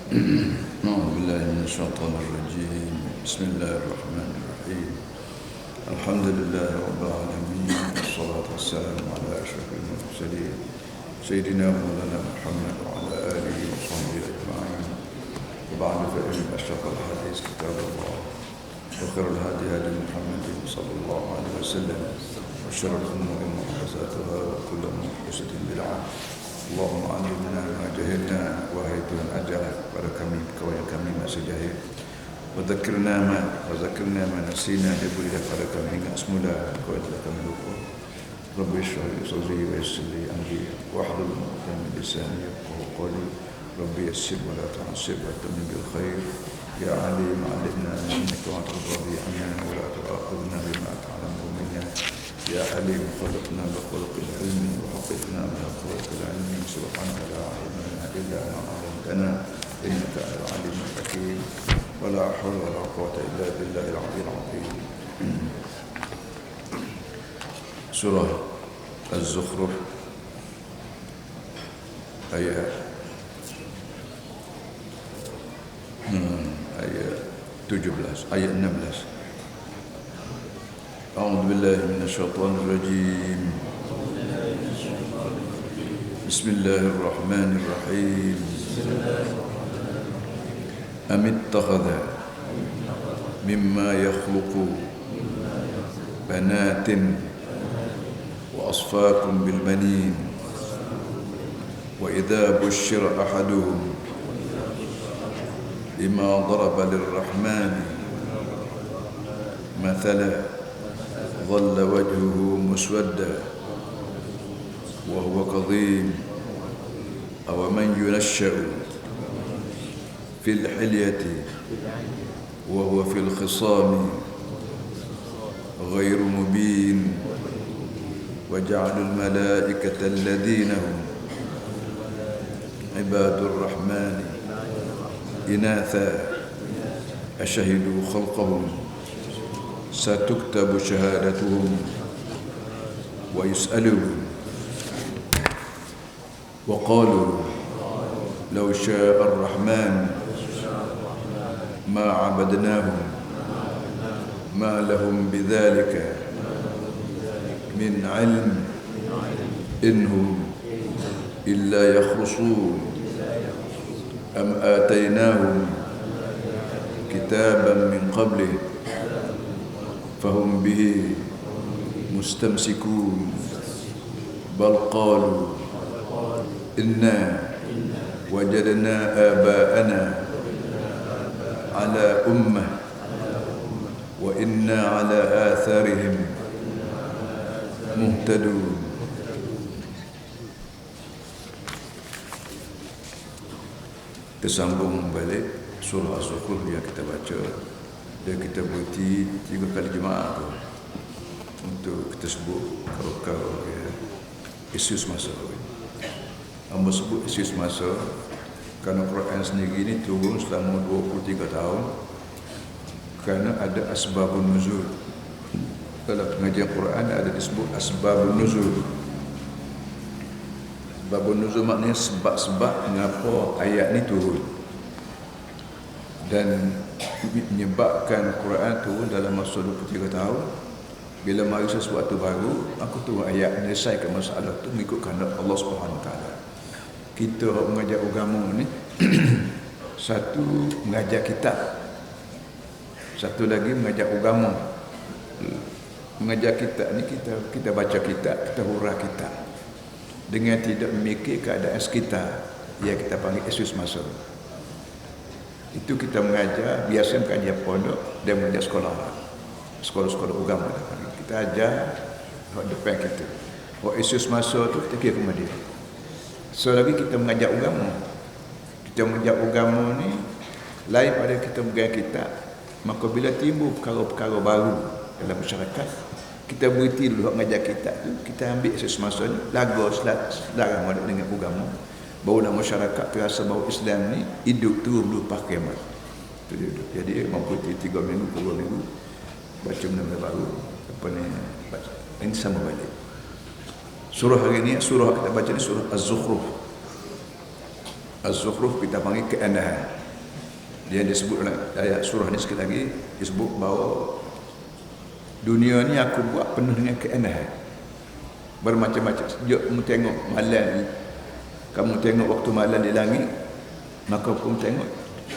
أعوذ بالله من الشيطان الرجيم. بسم الله الرحمن الرحيم. الحمد لله رب العالمين، والصلاة والسلام على أشرف المرسلين سيدنا مولانا محمد وعلى آله وصحبه أجمعين. وبعد فإن أشرف الحديث كتاب الله، وخير الهدي هدي محمد صلى الله عليه وسلم، وشر الأمور محدثاتها وكل محدثة بدعة. اللهم علمنا ما جهلنا وهي Tuhan ajar pada kami kau yang kami masih jahil, وذكرنا ما نسينا, dia beri kepada kami ingat semula kau yang telah kami lupa. Rabbi shrah li sadri wa yassir li amri wahlul 'uqdatam min lisani yafqahu qawli. Rabbi yassir wa la tu'assir wa tamim bil khair. Ya alim 'allimna innaka antal ghani 'anna wa la tu'akhidhna bima ta'lamu minna. Ya alim khalaqna bi khalqil ilmi wa haqqaqna bi khalqil ilmi. Subhanaka la ilma lana illa ma 'allamtana innaka antal 'alimul hakim. Wa la hawla wa la quwwata illa billahil 'aliyyil 'azim. Surah Az-Zukhruf ayat 17, ayat 16. A'udzu billahi minasyaitonir rajim. Bismillahirrahmanirrahim. Am ittakhadha mimma yakhluqu banatin wa asfaakum bil banin wa idza bushira ahaduhum bima daraba lirrahmani mathala ظل وجهه مسودا وهو كظيم أو من ينشأ في الحلية وهو في الخصام غير مبين وجعلوا الملائكة الذين هم عباد الرحمن إناثا أشهدوا خلقهم ستكتب شهادتهم ويسألون وقالوا لو شاء الرحمن ما عبدناهم ما لهم بذلك من علم إنهم إلا يخرصون أم آتيناهم كتابا من قبله فهم به مستمسكون بل قالوا إنا وجدنا آباءنا على أمة وإنا على آثارهم مهتدون. Tersambung balik surah Az-Zukhruf yang kita baca dan kita berhenti 3 kali jemaah tu untuk kita sebut kalau isu semasa. Amba sebut isu semasa kerana Quran sendiri ni turun selama 23 tahun kerana ada asbabun nuzul. Dalam pengajian Quran ada disebut asbabun nuzul. Asbabun nuzul maknanya sebab-sebab mengapa ayat ni turun dan menyebabkan Quran turun dalam masa 23 tahun. Bila mari sesuatu baru, aku turun ayat menyelesaikan masalah tu mengikut kehendak Allah Subhanahu Wa Taala. Kita mengajar agama ni satu mengajar kitab, satu lagi mengajar agama. Mengajar kitab ni kita baca kitab, kita hurah kitab dengan tidak memikir keadaan sekitar yang kita panggil isu semasa. Itu kita mengajar, biasa mengajar pondok dan mengajar sekolah-sekolah agama. Kita ajar depan kita. Isu semasa tu kita kira kemudian. So lagi kita mengajar agama. Kita mengajar agama ni lain pada kita mengajar kitab. Maka bila timbul perkara-perkara baru dalam masyarakat, kita berhenti dulu mengajar kitab tu, kita ambil isu semasa ni, lagos selarang dengan agama. Barulah masyarakat terasa bahawa Islam ni hidup turun dulu pakai kiamat. Jadi mampu 3 minggu, 4 minggu baca benda baru. Apa ni? Ini sama balik. Surah hari ini, surah kita baca ni surah Az-Zukhruf. Az-Zukhruf kita panggil keendahan. Dia disebut dalam ayat surah ni sekali lagi, disebut bahawa dunia ni aku buat penuh dengan keendahan. Bermacam-macam. Sejak kamu tengok malam, kamu tengok waktu malam di langit, maka kamu tengok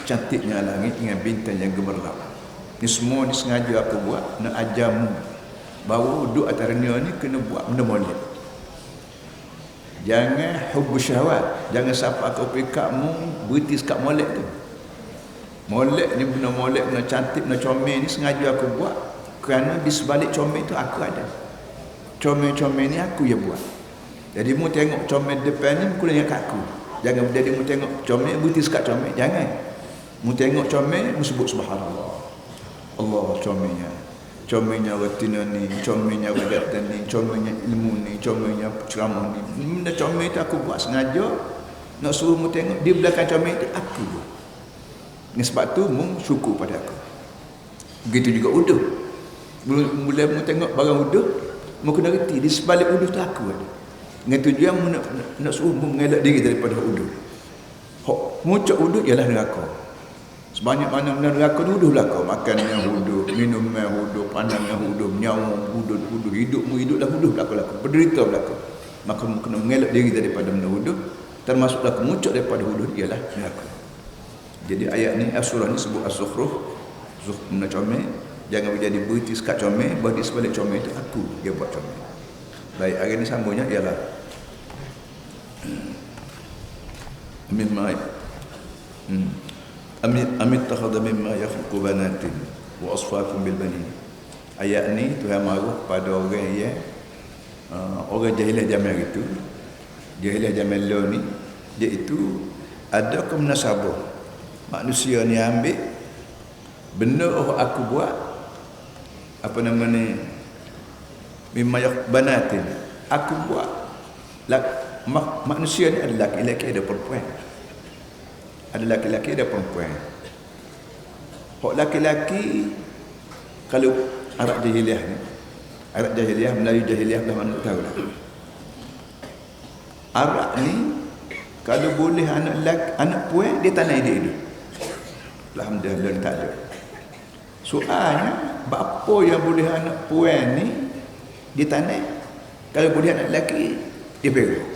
cantiknya langit dengan bintang yang gemerlap. Ini semua ni sengaja aku buat nak ajarmu bahawa duduk atas dunia ni kena buat benda molek. Jangan hubbu syahwat, jangan siapa kau pikirmu berhenti sekat molek tu. Molek ni benda molek, benda cantik, benda comel ni sengaja aku buat kerana di sebalik comel tu aku ada. Comel-comel ni aku yang buat. Jadi mu tengok comel depan ni mu ingat kat aku. Jangan jadi mu tengok comel berhenti sekat comel, jangan. Mu tengok comel mu sebut subhanallah. Allah comelnya. Comelnya retina ni, comelnya wajatan ni, comelnya ilmu ni, comelnya ceramah ni. Benda comel tu aku buat sengaja nak suruh mu tengok di belakang comel tu aku buat. Ini sebab tu mu syukur pada aku. Begitu juga uduh. Mula mu tengok barang uduh, mu kena reti di sebalik uduh tu aku ada. Dengan tujuan mu nak suruh mu mengelak diri daripada uduh. Muncak uduh ialah neraka. Sebanyak mana benda neraka tu uduh belaka. Makan yang uduh, minum yang uduh, pandang yang uduh, nyawa uduh, hidupmu hiduplah uduh belaka. Berderita belaka. Maka mu kena mengelak diri daripada benda uduh. Termasuk belaka muncak daripada uduh ialah neraka. Jadi ayat ni, surah ni sebut Az-Zukhruf, benda comel. Jangan menjadi berhenti sekat comel, berhenti sebalik comel itu aku dia buat comel. Baik, hari ni sambungnya ialah mimma amit takhadha mimma yakhluqu banatin wa asfakum bil banin. Ayat ni Tuhan marah pada orang yang orang jahiliah zaman itu. Jahiliah zaman lalu ni dia itu ada kemunasabah. Manusia ni ambil benda aku buat apa nama ni mimma banatin aku buat manusia ni ada laki-laki ada perempuan, ada laki-laki ada perempuan. Hak laki-laki kalau Arab jahiliah ni, Arab jahiliah, Melayu jahiliah dah mana tahu dah. Arab ni kalau boleh anak lelaki, anak puan dia tak nak hidup. Alhamdulillah tak ada. Soalnya bapa yang boleh anak puan ni dia tak nak. Kalau boleh anak lelaki dia pegang.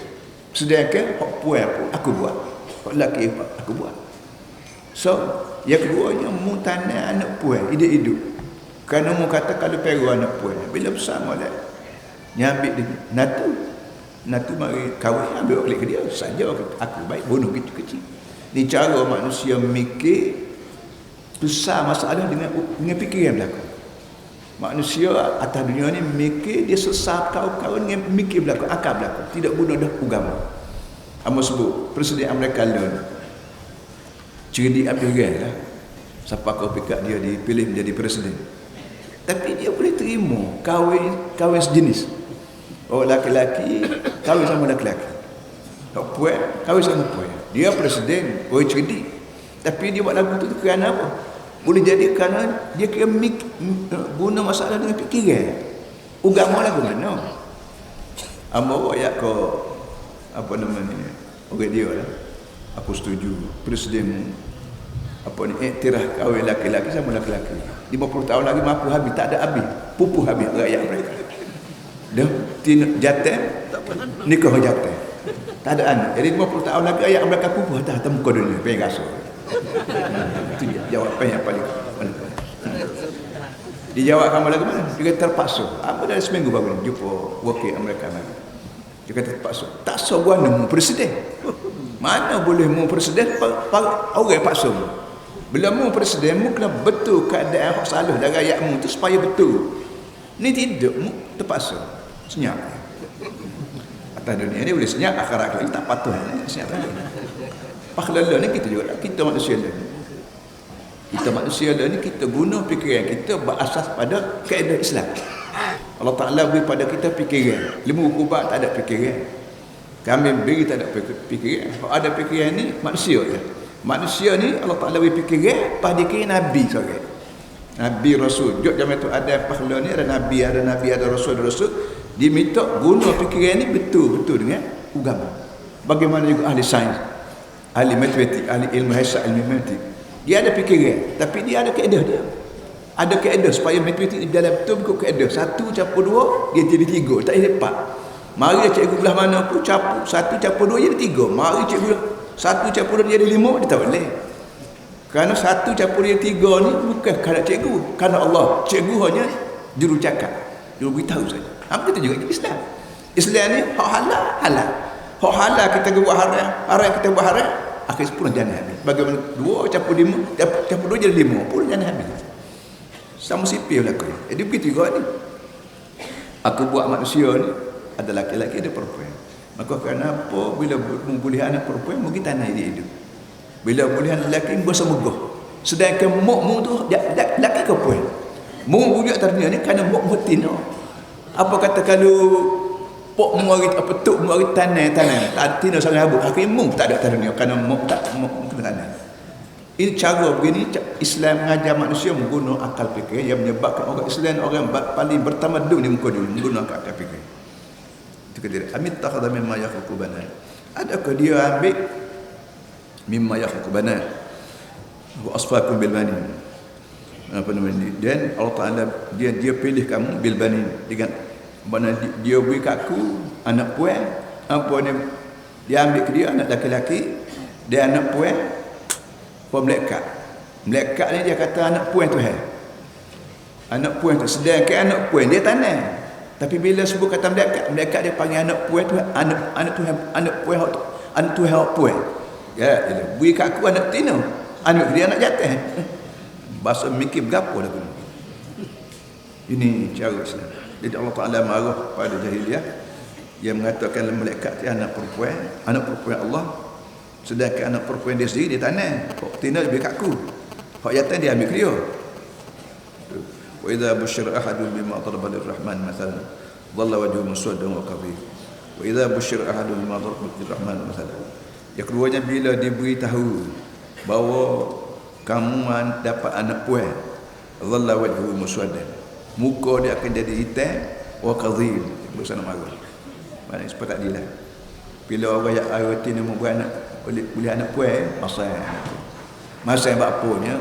Sedangkan hak puan pun aku buat, hak lelaki aku buat. So yang keduanya mu tak nak anak puan hidup. Kerana mu kata kalau pegang anak puan bila besar malah nyambil dia natu mari kahwin ambil klik ke dia saja aku baik bunuh kecil-kecil. Ni cara manusia mikir besar masalah dengan fikiran belaka. Manusia atas dunia ni mikir dia sesat kawan-kawan dengan mikir belaka, akal belaka, tidak guna dah agama. Amo sebut Presiden Amerika lalu cerdik Abdul lah. Siapa kau fikir dia dipilih menjadi presiden. Tapi dia boleh terima kahwin sejenis. Oh laki-laki kahwin sama laki-laki. Tak puan kahwin sama puan. Dia presiden, orang cerdik. Tapi dia buat lagu tu kerana apa? Boleh jadi kerana dia kira guna masalah dengan fikiran. Agama lagu mana? Amba ayat ko apa nama ni? Orang dia lah. Aku setuju presiden apa ni iktiraf kahwin laki-laki sama laki-laki. 50 tahun lagi mampu habis, tak ada habis. Pupuh habis rakyat mereka. Dah jatah nikah jatah. Tak ada anak. Jadi 50 tahun lagi ayat mereka pupuh atas muka dunia, pengen rasa. Itu jawapan yang paling dijawab kamu lagi mana? Dia kata terpaksa. Apa dah seminggu baru jumpa wakil Amerika lagi. Dia kata terpaksa. Tak sebuah mu presiden. Mana boleh mu presiden orang paksa mu. Bila mu presiden mu kena betul keadaan hak salah dari rakyatmu tu supaya betul. Ni tidak mu terpaksa. Senyap. Atas dunia ni boleh senyap, akhirat lagi tak patuh senyap. Pakhlala ni kita juga, kita manusia ni. Kita manusia ni kita guna fikiran kita berasas pada kaedah Islam. Allah Ta'ala beri pada kita fikiran. Lembu kubak tak ada fikiran. Kambing beri tak ada fikiran. Kalau ada fikiran ni manusia je. Manusia ni Allah Ta'ala beri fikiran pada kira Nabi seorang. Nabi Rasul. Jok zaman tu ada pahala ni, ada Nabi, ada Rasul, diminta guna fikiran ni betul-betul dengan agama. Bagaimana juga ahli sains. ahli matematik, ahli ilmu hisab, ilmu matematik. Dia ada fikiran, tapi dia ada kaedah dia. Ada kaedah supaya matematik dalam betul ikut kaedah. 1+2 dia jadi 3, tak jadi 4. Mari cikgu belah mana pun campur 1+2 jadi 3. Mari cikgu 1+2 jadi 5, dia tak boleh. Kerana 1+3 ni bukan kerana cikgu, kerana Allah. Cikgu hanya juru cakap, juru beritahu saja. Apa kita juga Islam. Islam ni hak halal, halal. Hak halal kita buat haram, haram kita buat haram. Akhir 10 jangan habis. Bagaimana 2+5, 2 jadi 5, pun jangan habis. Sama sipil lah aku. Jadi begitu juga ni. Aku buat manusia ni ada laki-laki, ada perempuan. Maka kenapa bila boleh anak perempuan mungkin tanah dia hidup. Bila boleh anak lelaki bersemogoh. Sedangkan muk tu lelaki ke perempuan. Muk bujuk terdunia ni kerana muk betina. Apa kata kalau pok muarit apa tuk muarit tanah tak tina sangat habuk. Akhirnya muk tak ada terdunia kerana muk tanah. Ini cara begini Islam mengajar manusia menggunakan akal fikir yang menyebabkan orang Islam orang paling bertamadun di muka dunia menggunakan akal fikir. Itu kata amit takhadha mimma yakhluqu banat. Adakah dia ambil mimma yakhluqu banat wa asfakum bil banin. Apa namanya? Dan Allah Taala dia pilih kamu bil banin dengan mana dia beri kat aku anak puan, apa ni dia ambil ke dia anak laki-laki, dia anak puan malaikat. Malaikat ni dia kata anak puan Tuhan. Anak puan tu sedangkan anak puan dia tanah. Tapi bila sebut kata malaikat dia panggil anak puan tu anak Tuhan, anak puan hak anak Tuhan hak puan. Ya, dia beri kat aku anak tina. Anak dia anak jatah. Bahasa mikir berapa dah guna. Ini cara Islam. Jadi Allah Taala marah pada jahiliah yang mengatakan malaikat dia anak perempuan Allah. Sedangkan anak perempuan dia sendiri dia tanah. Hak tina lebih kat aku. Hak jatah dia ambil dia. Wa idza busyira ahadun bima daraba lirrahman mathalan dhalla wajhuhu muswaddan wa kadhib. Wa idza busyira ahadun bima daraba lirrahman mathalan. Yang keduanya bila diberitahu bahawa kamu dapat anak puan, dhalla wajhuhu muswaddan. Muka dia akan jadi hitam wa kadhib. Bersama marah. Mana sepakat dia lah. Bila orang yang arti nama beranak boleh anak puan masa yang bapanya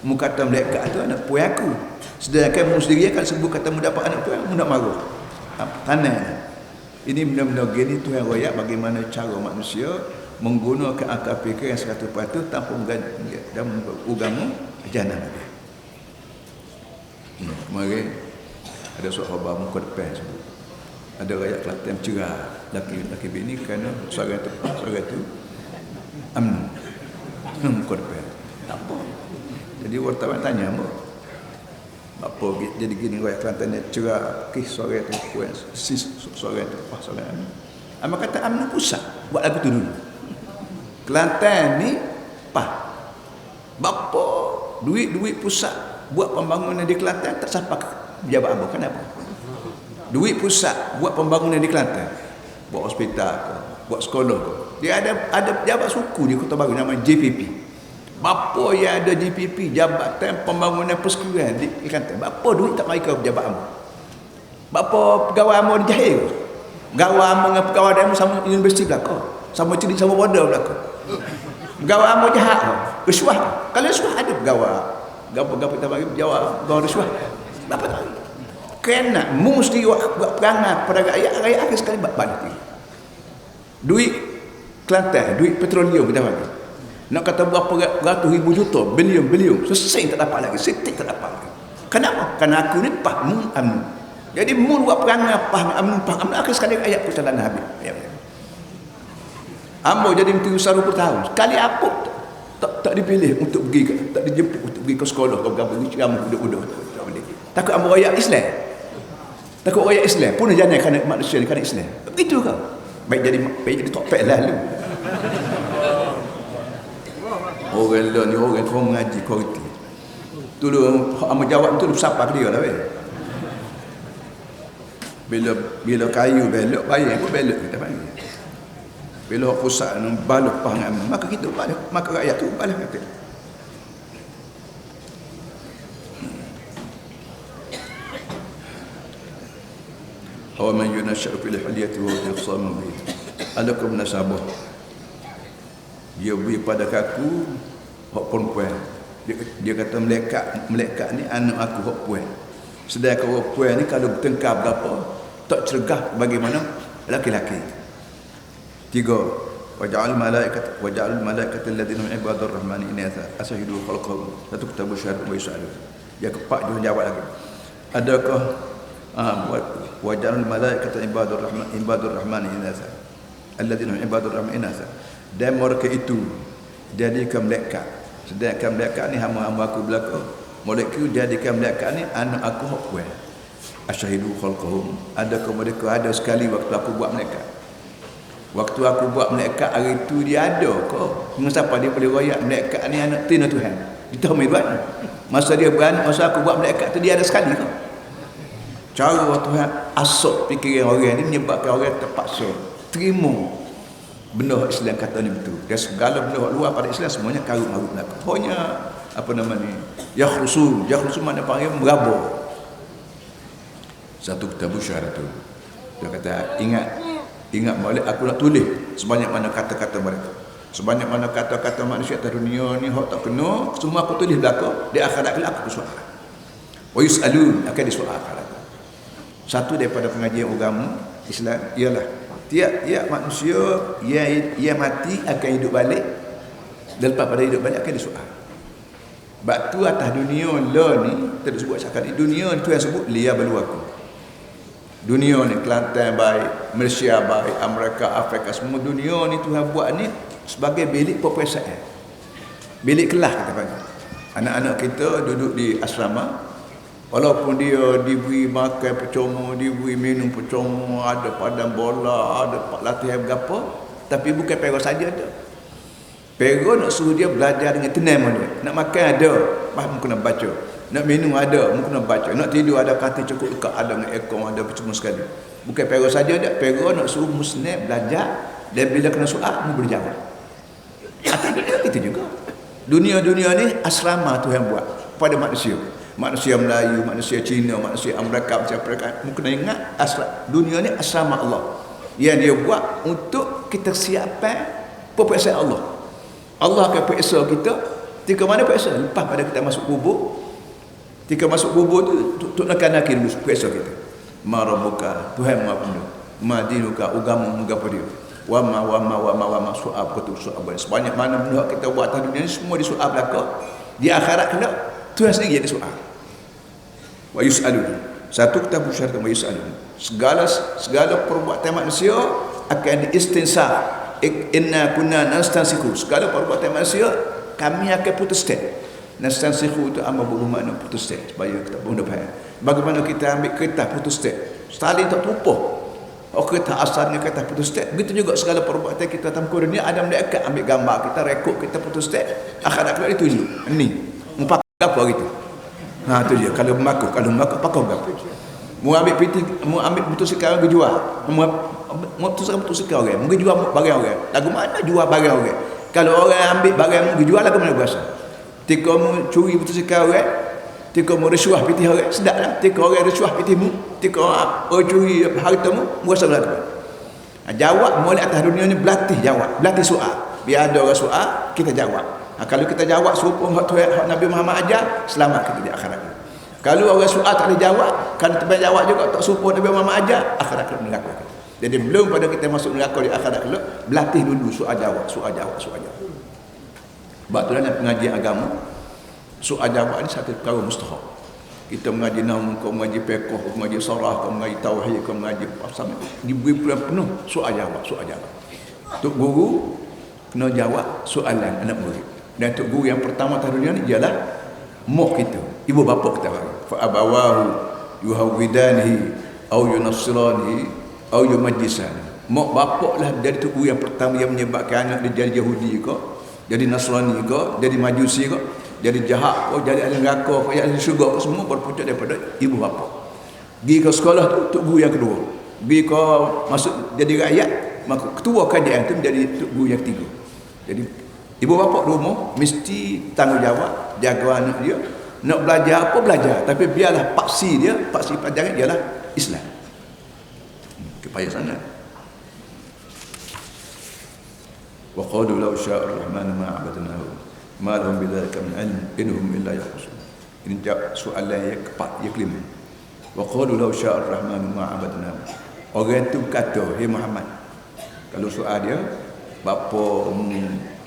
mu kata malaikat tu anak puan aku, sedangkan mu sendiri akan sebut kata mu dapat anak puan, mu nak marah tanah. Ini benda-benda gini Tuhan royak bagaimana cara manusia menggunakan akal fikir yang 100% tanpa dan agama jannah dia. Kemarin ada sahabat muka depan sebut ada rakyat Kelantan cerah laki bini kerana suara itu muka depan tak apa. Jadi wartawan tanya apa jadi gini rakyat Kelantan ni cerah suara itu suara itu apa suara ni ama kata amna pusat buat lagu tu dulu. Kelantan ni bapa duit pusat buat pembangunan di Kelantan tak sampai pejabat abang. Kenapa? Duit pusat buat pembangunan di Kelantan, buat hospital ke, buat sekolah ke. Dia ada pejabat suku di Kota Baru nama JPP. Bapa yang ada JPP, Jabatan Pembangunan Persekutuan di Kelantan. Bapa duit tak mai ke pejabat abang. Bapa pegawai amor di Jahil. Pegawai amor dengan pegawai demo sama universiti belaka. Sama ciri sama bodoh belaka. Pegawai amor jahat risuah. Kalau risuah ada pegawai gapo kita bagi jawab gawai risuah. Apa tahu? Kena mesti buat perangai pada rakyat akhir sekali balik. Duit Kelantan, duit petroleum kita bagi. Nak kata berapa ratus ribu juta, bilion, seseng tak dapat lagi, setik tak dapat lagi. Kenapa? Kerana aku ni amnu. Jadi mu buat perangai amnu akhir sekali rakyat perjalanan habis. Ambo jadi menteri usaha 20 tahun. Sekali apa tak dipilih untuk pergi tak dijemput untuk pergi ke sekolah ke pergi ceramah budak-budak. Tak boleh. Takut ambo rakyat Islam. Takut rakyat Islam pun jangan kerana manusia ni kerana Islam. Begitu ke? Baik jadi topek lalu. Orang lah ni orang kau mengaji kau itu. Tu lu amat jawab tu siapa dia lah weh. Bila kayu belok bayar pun belok kita panggil. Bila pusat nak balok pangan maka kita balok, maka rakyat tu balok kata. Aw man yunashu fil hilyati wa yaqsamu bi. Alakum nasabah. Dia beri pada aku hak perempuan. Dia kata malaikat ni anak aku hak puan. Sedangkan orang puan ni kalau bertengkar berapa tak cergah bagaimana laki-laki. 3 waja'al malaikata alladziina min ibadir rahmani inatha ashahidu khalqahum satuktabu syahadatuhum wa yus'alun. Yang keempat dia jawab lagi. Adakah waja'al malaikata ibadir rahmani inatha alladziina min ibadir rahmani inatha. Dan mereka itu jadikan malaikat. Sedangkan malaikat ni hamba-hamba aku belaka. Malaikat jadikan malaikat ni anak aku hak puan. Ashahidu khalqahum. Adakah mereka ada sekali waktu aku buat malaikat? Waktu aku buat malaikat hari itu dia ada ke? Siapa dia boleh royak malaikat ni anak tina Tuhan? Kita buat. Masa dia beranak, masa aku buat malaikat tu dia ada sekali ke? Cara Tuhan asok fikiran orang ni menyebabkan orang terpaksa terima benda Islam kata ni betul. Dan segala benda luar pada Islam semuanya karut-marut berlaku. Pokoknya apa nama ni? Yakhrusun mana panggil meraba. Satu kitab syarat tu. Dia kata ingat balik aku nak tulis sebanyak mana kata-kata mereka. Sebanyak mana kata-kata manusia atas dunia ni hak tak kena, semua aku tulis belaka. Di akhirat kelak aku soal. Wa yus'alun akan disoal akhirat. Satu daripada pengajian agama Islam ialah tiap manusia yang mati akan hidup balik, dan lepas pada hidup balik akan disoal. Sebab tu atas dunia lah ni tak disebut sekali dunia tu yang sebut liya baluaku. Dunia ni Kelantan baik, Malaysia baik, Amerika, Afrika, semua dunia ni Tuhan buat ni sebagai bilik peperiksaan. Bilik kelas kita panggil. Anak-anak kita duduk di asrama, walaupun dia diberi makan percuma, diberi minum percuma, ada padang bola, ada latihan berapa, tapi bukan pera saja ada. Pera nak suruh dia belajar dengan tenang dia. Nak makan ada, faham kena baca. Nak minum ada, mungkin nak baca. Nak tidur ada katil cukup dekat, ada dengan aircon, ada semua sekali. Bukan pera saja dak, pera nak suruh muslim belajar, dan bila kena soal mu boleh jawab. Itu juga. Dunia-dunia ni asrama Tuhan buat pada manusia. Manusia Melayu, manusia Cina, manusia Amerika, manusia Afrika. Mu kena ingat dunia ni asrama Allah. Yang dia buat untuk kita siapkan peperiksaan Allah. Allah akan periksa kita. Ketika mana periksa? Lepas pada kita masuk kubur. Ketika masuk kubur tu nak kanak dulu periksa kita. Ma rabbuka, Tuhan Maha Penuh. Ma dinuka, agama apa dia. Wa ma soal betul soal. Sebanyak mana benda kita buat atas dunia ni semua disoal belaka. Di akhirat kena Tuhan sendiri yang disoal. Wa yus'alun. Satu kitab syarat wa yus'alun. Segala perbuatan manusia akan diistinsaf. Inna kunna nastansikhu. Segala perbuatan manusia kami akan putus state. Nastansikhu itu amal bermakna putus state, supaya kita mudah faham. Bagaimana kita ambil kertas putus state, Stalin tak terupah. Kertas asalnya kertas putus state. Begitu juga segala perbuatan kita dalam dunia ada mereka ambil gambar kita, rekod kita putus state. Akhirat kelak ditunjuk. Ini mupak apa gitu. Tu dia. Kalau mengaku pakai apa? Mu ambil motosikal orang jual. Motosikal orang, mu jual barang orang. Lagu mana jual barang orang? Kalau orang ambil barang mu jual lagu mana berasa? Tika mu curi motosikal orang, tika mu rasuah pitih orang, sedaplah. Tika orang rasuah pitih mu, tika orang curi harta mu, berasa lagu. Jawab mulai atas dunia ni berlatih jawab, berlatih soal. Biar ada orang soal, kita jawab. Kalau kita jawab serupa hak Nabi Muhammad ajar, selamat kita di akhirat. Kalau orang soal tak boleh jawab, kalau terbaik jawab juga tak serupa Nabi Muhammad ajar, akhirat kelak neraka. Jadi belum pada kita masuk neraka di akhirat kelak, berlatih dulu soal jawab. Sebab tu dalam pengajian agama, soal jawab ni satu perkara mustahab. Kita mengaji naum, kau mengaji fiqh, kau mengaji sarah, kau mengaji tauhid, kau mengaji apa, diberi penuh soal jawab. Tok guru kena jawab soalan anak murid. Dan tok guru yang pertama atas dunia ni ialah mak kita, ibu bapa kita. Fa abawahu yuhawidanihi au yunassiranihi au yumajjisani. Mak bapak lah dari tok guru yang pertama yang menyebabkan anak dia jadi Yahudi ke, jadi Nasrani ke, jadi Majusi ke, jadi jahat ke, jadi ahli neraka ke, ahli syurga ke, semua berpunca daripada ibu bapa. Pergi ke sekolah tu tok guru yang kedua. Pergi ke masuk jadi rakyat, maka ketua kajian tu menjadi tok guru yang ketiga. Jadi ibu bapa di rumah mesti tanggungjawab jaga anak dia. Nak belajar apa belajar, tapi biarlah paksi pelajaran ialah Islam. Kepayah sangat. Wa qalu law syaa ar-rahman ma 'abadnahu ma lahum bidzalika min 'ilm in hum illa yakhrusun. Ini soalan yang keempat, yang kelima. Wa qalu law syaa ar-rahman ma 'abadnahu. Orang tu kata, "Hei Muhammad, kalau soal dia, bapa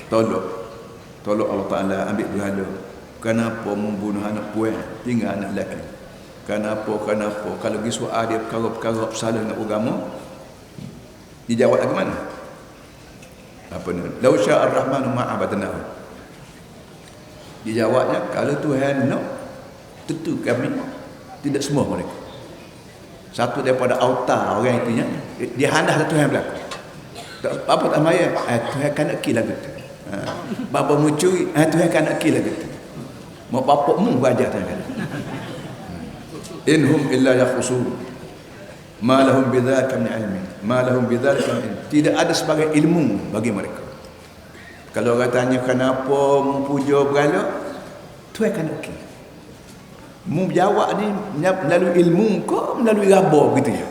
tolok Allah Taala ambil berhala. Kenapa membunuh anak puan, tinggal anak lelaki? Kenapa? Kalau pergi soal dia perkara-perkara salah dengan agama, dijawab lagi mana? Apa ni? Lau syaa ar-rahmanu ma abadnahu. Dijawabnya, kalau Tuhan nak, tentu kami tidak semua mereka. Satu daripada autar orang itu dia handahlah Tuhan berlaku. Apa tak maya? Tuhan kan nak kira gitu. Bapa mu curi, Tuhan kan nak kira gitu. Mau bapak mu belajar Tuhan. Inhum illa yakhrusun. Ma lahum bidzalika min ilmin. Ma lahum bidzalika min ilmin. Tidak ada sebagai ilmu bagi mereka. Kalau orang tanya kenapa mempuja berhala, Tuhan kan nak kira. Mu jawab ni melalui ilmu ke melalui raba begitu ya.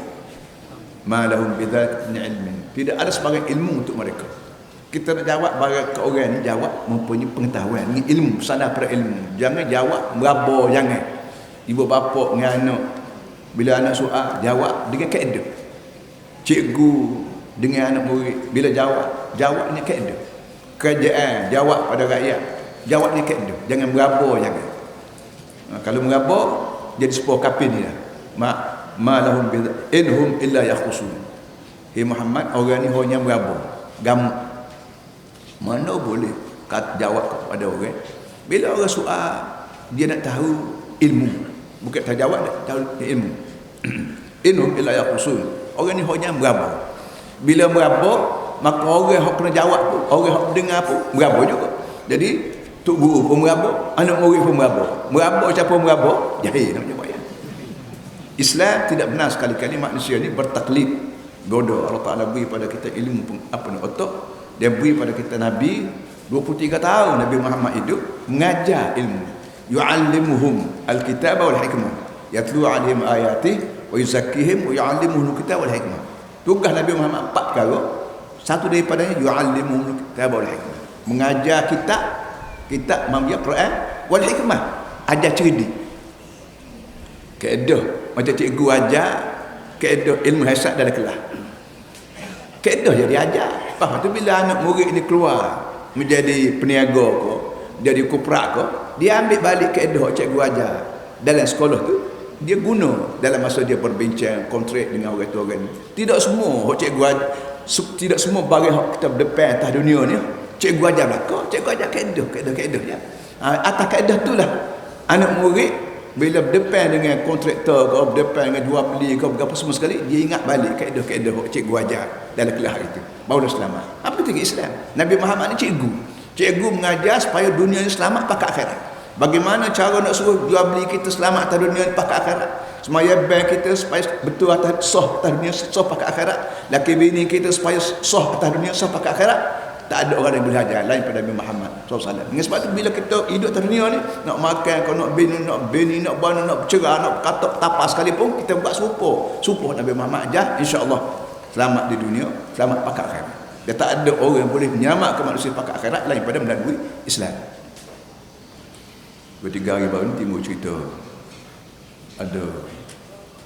Ma lahum bidzalika min ilmin. Tidak ada sebagai ilmu untuk mereka. Kita nak jawab bagi ke orang ni, jawab mempunyai pengetahuan, ni ilmu, sadar pada ilmu. Jangan jawab raba, jangan. Ibu bapa dengan anak, bila anak soal, jawab dengan kaedah. Cikgu dengan anak murid, bila jawab dengan kaedah. Kerajaan jawab pada rakyat, jawab dengan kaedah. Jangan meraba, jangan. Kalau meraba, jadi sebuah kafir ni lah. Ma lahum inhum illa yakhrusun. Hei Muhammad, orang ni hanya meraba, gamuk. Mana boleh jawab kepada orang? Bila orang soal, dia nak tahu ilmu. Bukan tak jawab, tahu ilmu. Inhum illa yakhrusun. Orang ni hanya meraba. Bila meraba, maka orang yang kena jawab pun, orang yang dengar pun meraba juga. Jadi tok guru pun meraba, anak murid pun meraba. Meraba siapa meraba? Jahil namanya bayar. Islam tidak benar sekali-kali manusia ni bertaklid. Bodoh. Allah Taala beri pada kita ilmu apa nak otak. Dia beri pada kita Nabi 23 tahun Nabi Muhammad hidup mengajar ilmu. Yu'allimuhum al-kitaba wal hikmah. Yatlu 'alaihim ayatihi wa yuzakkihim wa yu'allimuhum al-kitaba wal hikmah. Tugas Nabi Muhammad 4 perkara. Satu daripadanya yu'allimuhum al-kitaba wal hikmah. Mengajar kitab membiak Quran wal hikmah. Ajar cerdik. Kaedah macam cikgu ajar, kaedah ilmu hasad dalam kelas. Kaedah dia diajar. Lepas tu bila anak murid ni keluar menjadi peniaga ke, jadi kuprak ke, dia ambil balik kaedah cikgu ajar dalam sekolah tu, dia guna dalam masa dia berbincang kontrak dengan orang tu orang ni. Tidak semua cikgu ajar, tidak semua bagi kita depan atas dunia ni cikgu ajar belaka, cikgu ajar kaedah ya. Atas kaedah tu lah anak murid bila berdepan dengan kontraktor ke, berdepan dengan jual beli ke, apa semua sekali, dia ingat balik kaedah cikgu ajar dalam kelas itu. Barulah selamat. Apa itu Islam? Nabi Muhammad ni cikgu. Cikgu mengajar supaya dunia ni selamat pakai akhirat. Bagaimana cara nak suruh jual beli kita selamat atas dunia ni pakai akhirat? Semaya bank kita supaya betul atas sah atas dunia, sah pakai akhirat. Laki bini kita supaya sah atas dunia, sah pakai akhirat. Tak ada orang yang boleh ajar lain pada Nabi Muhammad SAW. Dengan sebab tu bila kita hidup atas dunia ni, nak makan, kau nak bini, nak bana, nak bercerah, nak katak tapas sekalipun, kita buat serupa Nabi Muhammad ajar, insya-Allah selamat di dunia, selamat pakai akhirat. Dia tak ada orang yang boleh menyelamatkan manusia pakai akhirat lain pada melalui Islam. 2-3 hari baru ni timbul cerita ada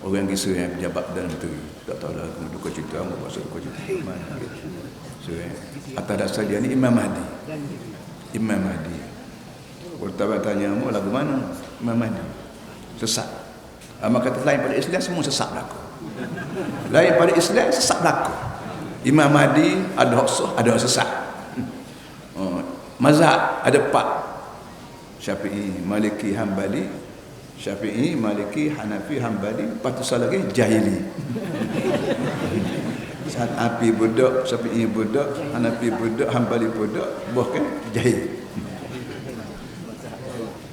orang kisah yang pejabat Perdana Menteri. Tak tahu lah duka cerita apa, pasal duka cerita mana. So, atas dasar dia ni Imam Mahdi. Wartawan tanya, "Mu lagu mana?" Imam Mahdi. Sesat. Maka kata lain pada Islam semua sesat berlaku. Lain pada Islam sesat berlaku. Imam Mahdi ada hak sah, ada hak sesat. Mazhab ada 4. Syafi'i, Maliki, Hambali. Syafi'i, Maliki, Hanafi, Hambali. Lepas tu salah lagi Jahili. Hanafi budak, Syafi'i budak, Hanafi budak, Hambali budak, bahkan Jahil.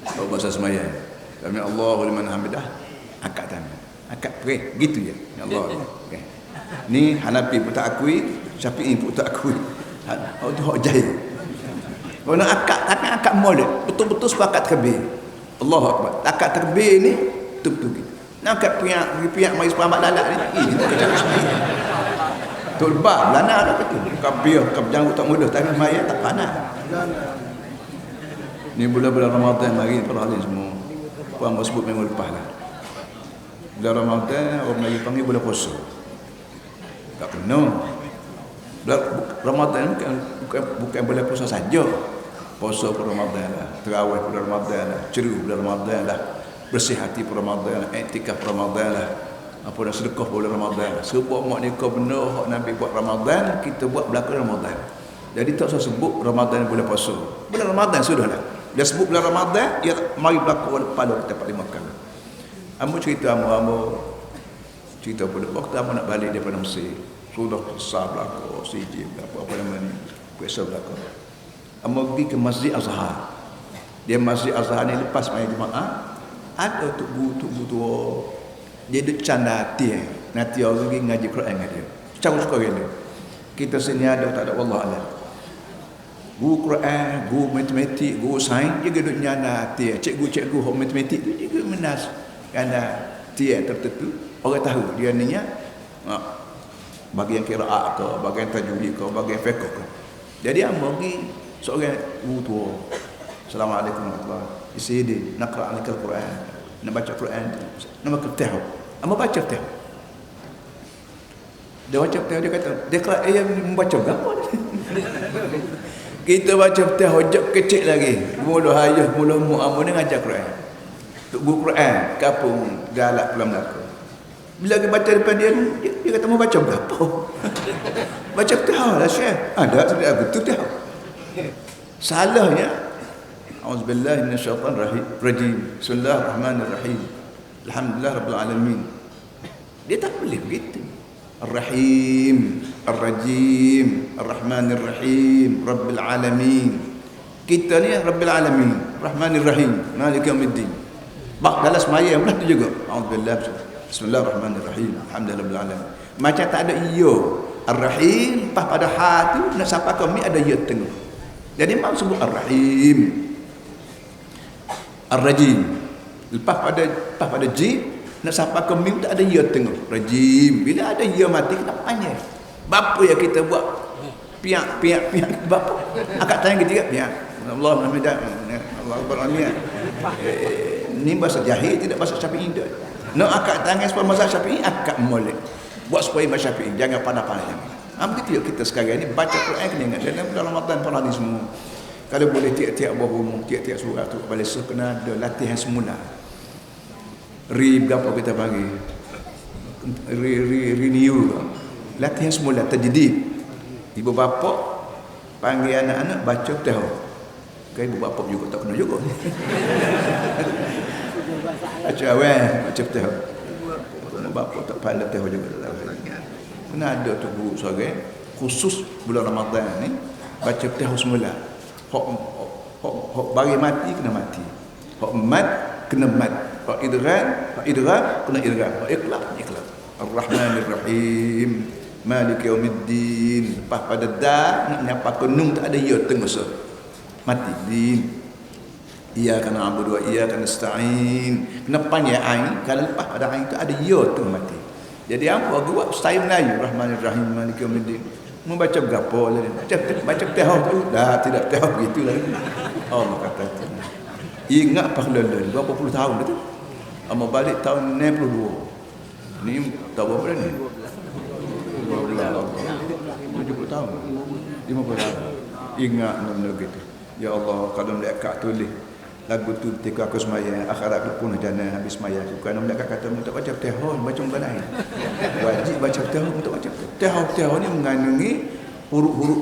Kalau bahasa sembahyang, Sami Allahu liman hamidah, akad tangan, akad pray, gitu ya. Ya Allah. Okay. Ni Hanafi pun tak akui, Syafi'i pun tak akui. Itu hak Jahil. Kalau nak akad tangan, akad maulid, betul-betul sepakat takbir. Allahu Akbar. Akad takbir ni betul-betul gitu. Nak akad pihak majlis pengamat lalat ni, kita kacau. Tu lebah belana dah kata. Kabiah kabjang tak mudah tapi maya tak panas. Ni bulan-bulan Ramadan mari para ahli semua. Puan sebut minggu lepas lah. Bulan Ramadan orang Melayu panggil bulan puasa. Tak kena. Bulan Ramadan bukan bulan puasa saja. Puasa bulan Ramadan lah, tarawih bulan Ramadan lah, ceru bulan Ramadan lah, bersih hati bulan Ramadan lah, iktikaf Ramadan lah, apa dah sedekah bulan Ramadan lah. Sebab mak nikah benar hak Nabi buat Ramadan, kita buat belakang Ramadan. Jadi tak usah sebut Ramadan bulan puasa. Bulan Ramadan sudahlah. Dia sebut bulan Ramadan, dia mari berlaku pada kita dapat dimakan. Ambo cerita ambo cerita pada waktu ambo nak balik daripada Mesir. Sudah besar berlaku, siji apa nama ni, biasa berlaku. Ambo pergi ke Masjid Azhar. Dia Masjid Azhar ni lepas main jemaah, ada tubuh tua. Dia duk canda nanti orang pergi ngaji Quran dengan dia. Cara suka dia. Kita sini ada tak ada wallah alam. Guru Quran, guru matematik, guru sains, dia duduk nyana dia. Cikgu hok matematik tu juga menas kerana dia tertentu. Orang tahu dia ninya bagian qiraat ke, bagian tajwid ke, bagian fiqh ke. Jadi ambo pergi seorang guru tua. Assalamualaikum warahmatullahi wabarakatuh. Isidi naqra alikal Quran. Nak baca Quran. Nama ketah. Ambo baca ketah. Dia baca ketah dia kata, dia kira ayam membaca apa? Kita baca betah hojak kecil lagi. Mula hayah, mula mu'amun ni ngajar Quran. Tuk guru Quran, kapung galak pulang belaka. Bila kita baca depan dia, dia kata mau baca berapa? Baca betah lah Syekh. Ada, sudah aku tu betah. Salahnya, A'udzubillahi minasyaitanirrajim. Bismillahirrahmanirrahim. Alhamdulillah Rabbil Alamin. Dia tak boleh begitu. Ar-Rahim, Ar-Rajim, Ar-Rahmanir-Rahim, Rabbil Alamin. Kita ni Rabbil Alamin, Rahmanir-Rahim, Maliki Yaumiddin. Bak dalam semaya pula tu juga. Alhamdulillah, Bismillahirrahmanirrahim, Alhamdulillah Rabbil Alamin. Macam tak ada iyo. Ar-Rahim, lepas pada ha tu, nak siapa kami ada iyo tengah. Jadi mak sebut Ar-Rahim. Ar-Rajim. Lepas pada jim, nak siapa kami tak ada ia tengok rajim. Bila ada ia mati kena panggil. Bapa yang kita buat piak bapa. Akak tanya ketiga piak. Allah Muhammadan Allah berani. Ni bahasa Jahil tidak bahasa Syafi'i dah. Nak akak tangan supaya mazhab Syafi'i akak molek. Buat supaya mazhab Syafi'i jangan pandai-pandai. Begitu kita sekarang ni baca Quran kena ingat dalam Ramadan para hadis semua. Kalau boleh tiap-tiap buah tiap-tiap surah tu balik kena ada latihan semula. Berapa kita panggil renew latihan semula tajdid. Ibu bapa panggil anak-anak baca tahu kan ibu bapa juga tak kena juga baca awal baca tahu ibu bapa tak pandai tahu juga kena ada tu guru seorang khusus bulan Ramadan ni baca tahu semula hok bagi mati kena mati hok mat kena mat hok idgham kena idgham hok ikhlas Ar-Rahmanir-Rahim Maliki Yaumiddin. Lepas pada dah nak nyapa kenung tak ada ya tengah so mati din. Iyyaka na'budu wa iyyaka nasta'in. Kenapa ya ain? Kalau lepas pada ain tu ada ya tengah mati. Jadi apa buat style Melayu Rahmanir-Rahim Maliki Yaumiddin. Membaca berapa lagi? Baca tahu tu dah tidak tahu gitulah. Allah kata tu. Ingat pahlawan berapa puluh tahun tu? Amal balik tahun 92. Ni tahu berapa ni? 70 tahun. 50 tahun. Ingat benda gitu. Ya Allah, kalau mereka tulis lagu tu ketika aku sembahyang, akhirat aku pun jana habis sembahyang. Bukan mereka kata untuk baca tahun, baca benda lain. Wajib baca tahun untuk baca tahun. Tahun ni mengandungi huruf-huruf.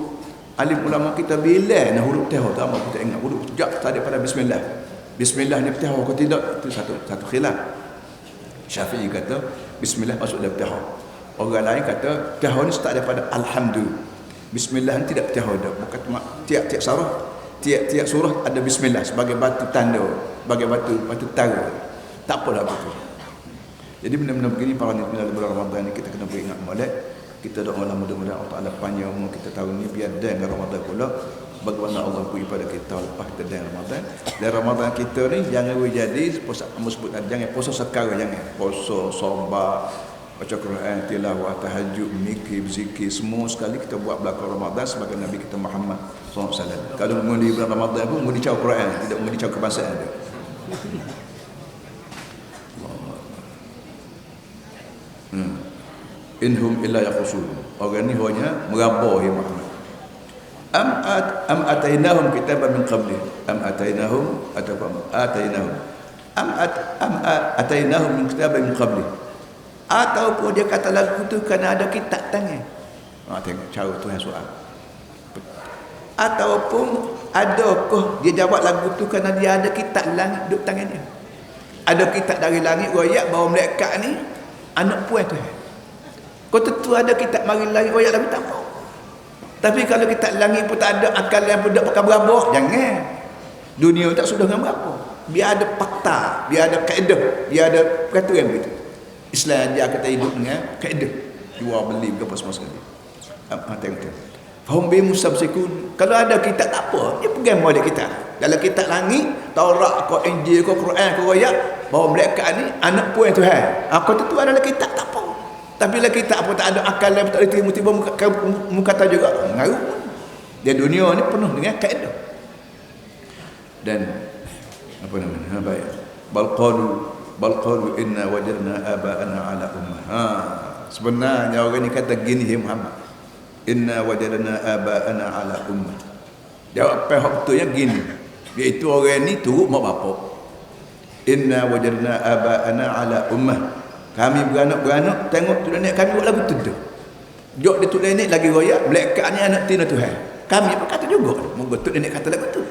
Alim ulama kita bila nah huruf tahun tu apa kita ingat huruf jak daripada bismillah. Bismillah ni tahun atau tidak itu satu khilaf. Syafi'i kata bismillah masuk dalam tahun. Orang lain kata tahun ni start daripada alhamdulillah. Bismillah ni tidak tahun dah. Bukan tiap-tiap surah ada bismillah sebagai batu tanda, sebagai batu tara. Tak apalah betul. Jadi benda-benda begini para ni bila bulan Ramadan ni kita kena beringat molek. Kita doa Allah mudah-mudahan Allah Taala panjang umur kita tahun ni biar dan Ramadan pula bagaimana Allah beri pada kita lepas kita dan Ramadan. Dan Ramadan kita ni jangan jadi puasa sebut jangan puasa sekarang jangan puasa sombak baca Quran, tilawah, tahajud, mikir, berzikir, semua sekali kita buat belakang Ramadan sebagai Nabi kita Muhammad SAW. Kalau mengundi bulan Ramadan pun mengundi caw Quran, tidak mengundi caw kebangsaan dia. Inhum illa yaqusun. Orang ni hanya meraba ya Muhammad. Am atainahum kitaban min qabli. Am atainahum atainahum min kitaban min qabli. Ataupun dia kata lagu tu kerana ada kitab tangan. Tengok cara Tuhan soal. Ataupun adakah dia jawab lagu tu kerana dia ada kitab langit duduk tangan dia. Ada kitab dari langit royak bahawa malaikat ni anak puan Tuhan. Kau tentu ada kitab mari langit royak lagu tak apa. Tapi kalau kitab langit pun tak ada akal yang budak pakai berapa, jangan. Dunia tak sudah dengan berapa. Biar ada fakta, biar ada kaedah, biar ada peraturan begitu. Islam dia kata hidup dengan kaedah. Jual beli berapa semua sekali. Tengok. Fahum bi mustabsikun. Kalau ada kitab tak apa, dia pegang boleh kitab. Dalam kitab langit, Taurat, kau Injil, kau Quran, kau royak bahawa malaikat ni anak puan Tuhan. Kau tentu adalah kitab tak apa. Tapi lah kita apa tak ada akal yang tak boleh terima tiba muka kata juga ngaruh. Dia dunia ni penuh dengan kaedah. Dan apa namanya? Baik. Bal qalu inna wajadna aba'ana ala ummah. Sebenarnya orang ni kata gini ya Muhammad. Inna wajadna aba'ana ala ummah. Jawab apa betul yang gini. Iaitu orang ni turut mak bapak. Inna wajadna aba'ana ala ummah. Kami beranak-beranak tengok tu nenek kami buat lagu tu. Jok dia tu nenek lagi royak, malaikat ni anak tina Tuhan. Kami apa kata juga, moga tu nenek kata lagu tu.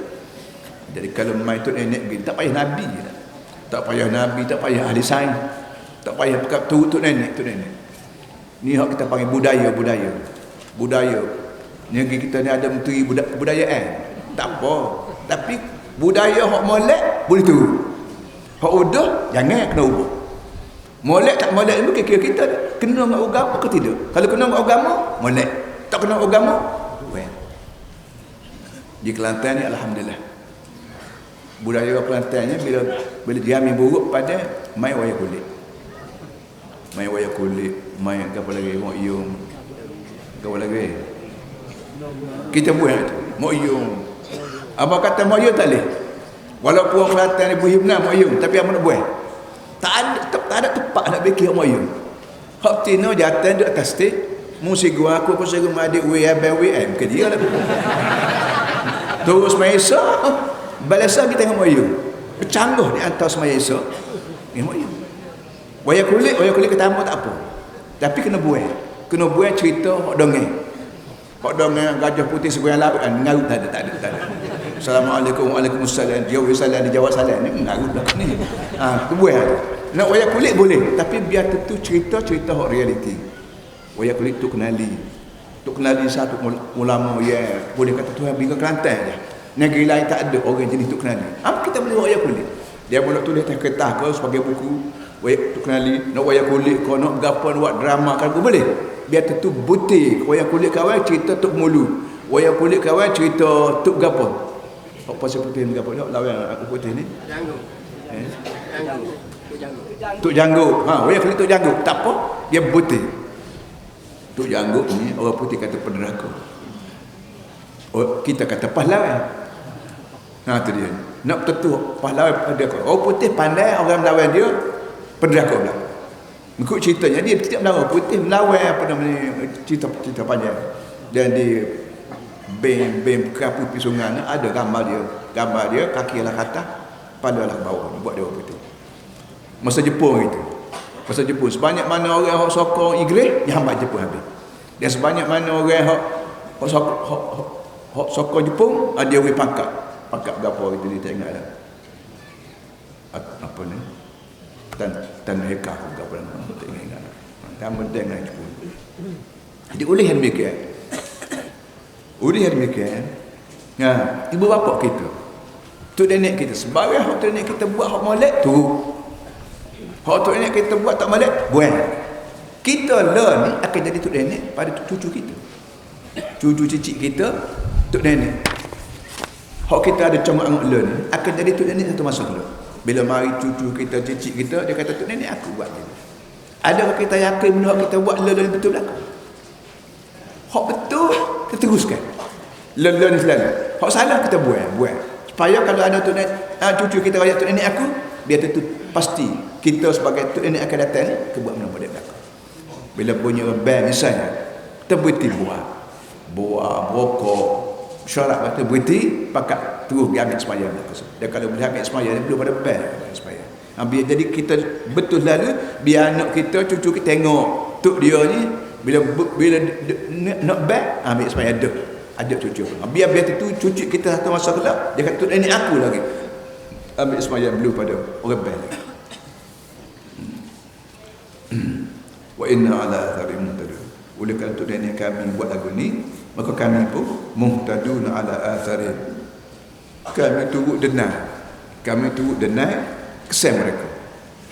Jadi kalau mai tu nenek pergi, tak payah nabi dah. Tak payah nabi, tak payah ahli sains. Tak payah pekat tu nenek. Ni hak kita panggil budaya. Budaya. Negeri kita ni ada menteri budayaan. Tak apa. Tapi budaya hak molek boleh turun. Hak udah jangan kena ubah. Molek tak molek itu kira kita kena dengan agama ke tidak? Kalau kena dengan agama, molek. Tak kena dengan agama, well. Di Kelantan ni alhamdulillah. Budaya Kelantan ni bila diambil buruk pada mai wayang kulit. Mai wayang kulit, mai apa lagi? Mok yung. Apa lagi? Kita buat itu. Mok yung. Apa kata mok yung tak leh? Walaupun Kelantan ni berhimna mok yung, tapi apa nak buat? Tak ada tempat nak bikin moyong. Hak tino jatuh di atas stage, musik gua aku seru adik WM ke dia lah. Terus maisa, balasa kita dengan moyong. Bercanggah di atas maisa. Ni moyong. Wayang kulit ketama tak apa. Tapi kena buat cerita hak dongeng. Hak dongeng gajah putih sebuah laut ngaut tak ada. Assalamualaikum, waalaikumsalam. Dia salam, dia jawab salam. Ni ngaut dah ni. Tu buat. Nak wayang kulit boleh, tapi biar tentu cerita hak realiti. Wayang kulit tu kenali. Tu kenali satu ulama ya, boleh kata Tuhan bagi Kelantan je. Negeri lain tak ada orang jenis tu kenali. Apa kita boleh wayang kulit? Dia boleh tulis atas kertas ke sebagai buku. Wayang tu kenali, nak wayang kulit kau nak gapo buat drama kan boleh. Biar tentu butir wayang kulit kawan cerita tok mulu. Wayang kulit kawan cerita tok gapo. Apa seperti ni gapo lawan aku putih ni? Janggut. Tok Janggut. Wayang kulit Tok Janggut. Tak apa, dia putih. Tok Janggut ni orang putih kata penderaka. Kita kata pahlawan. Tu dia. Nak tentu pahlawan penderaka. Orang putih pandai, orang melawan dia penderaka pula. Mengikut ceritanya dia tidak melawan, putih melawan apa namanya cerita panjang. Dan di bem kerapu pisungan ada gambar dia kaki lah kata, kepala lah bawah, buat dia orang putih. Masa Jepun sebanyak mana orang yang sokong Inggeris dia hambat Jepun habis. Dan sebanyak mana orang yang sokong Jepun dia boleh pangkat berapa itu dia tak ingat dah. Apa ni? Tan Heka berapa nama tak ingat. Tak penting lah Jepun. Jadi oleh yang demikian. Ibu bapa kita, tu nenek kita sebagai hak tu nenek kita buat hak molek tu. Hak tu nenek kita buat tak molek, buat. Kita lah ni akan jadi tu nenek pada cucu kita. Cucu cicit kita tu nenek. Hak kita ada cuma anggap lah ni akan jadi tu nenek satu masa dulu. Bila mari cucu kita, cicit kita, dia kata tu nenek aku buat ni. Adakah kita yakin benda kita buat lelah betul belaka? Hak betul kita teruskan. Lelah ni selalu. Hak salah kita buat. Supaya kalau ada tu cucu kita raya tu nenek aku, biar tentu pasti kita sebagai tu nenek akan datang ni kita buat benda pada belaka. Bila bunyi rebel misalnya, kita berhenti buat rokok, syarat kata berhenti, pakat terus dia ambil sembahyang. Dan kalau boleh ambil sembahyang, belum pada bel sembahyang. Biar jadi kita betul lalu, biar anak kita, cucu kita tengok tok dia ni, bila nak bel, ambil sembahyang ada cucu. Biar tu cucu kita satu masa kelak, dia kata tok nenek aku lagi. Ambil sembahyang belum pada orang bel. Wa inna ala athari muhtadun. Oleh kerana tok nenek kami buat lagu ni, maka kami pun muhtadun ala athari. Kami turut denai kesan mereka.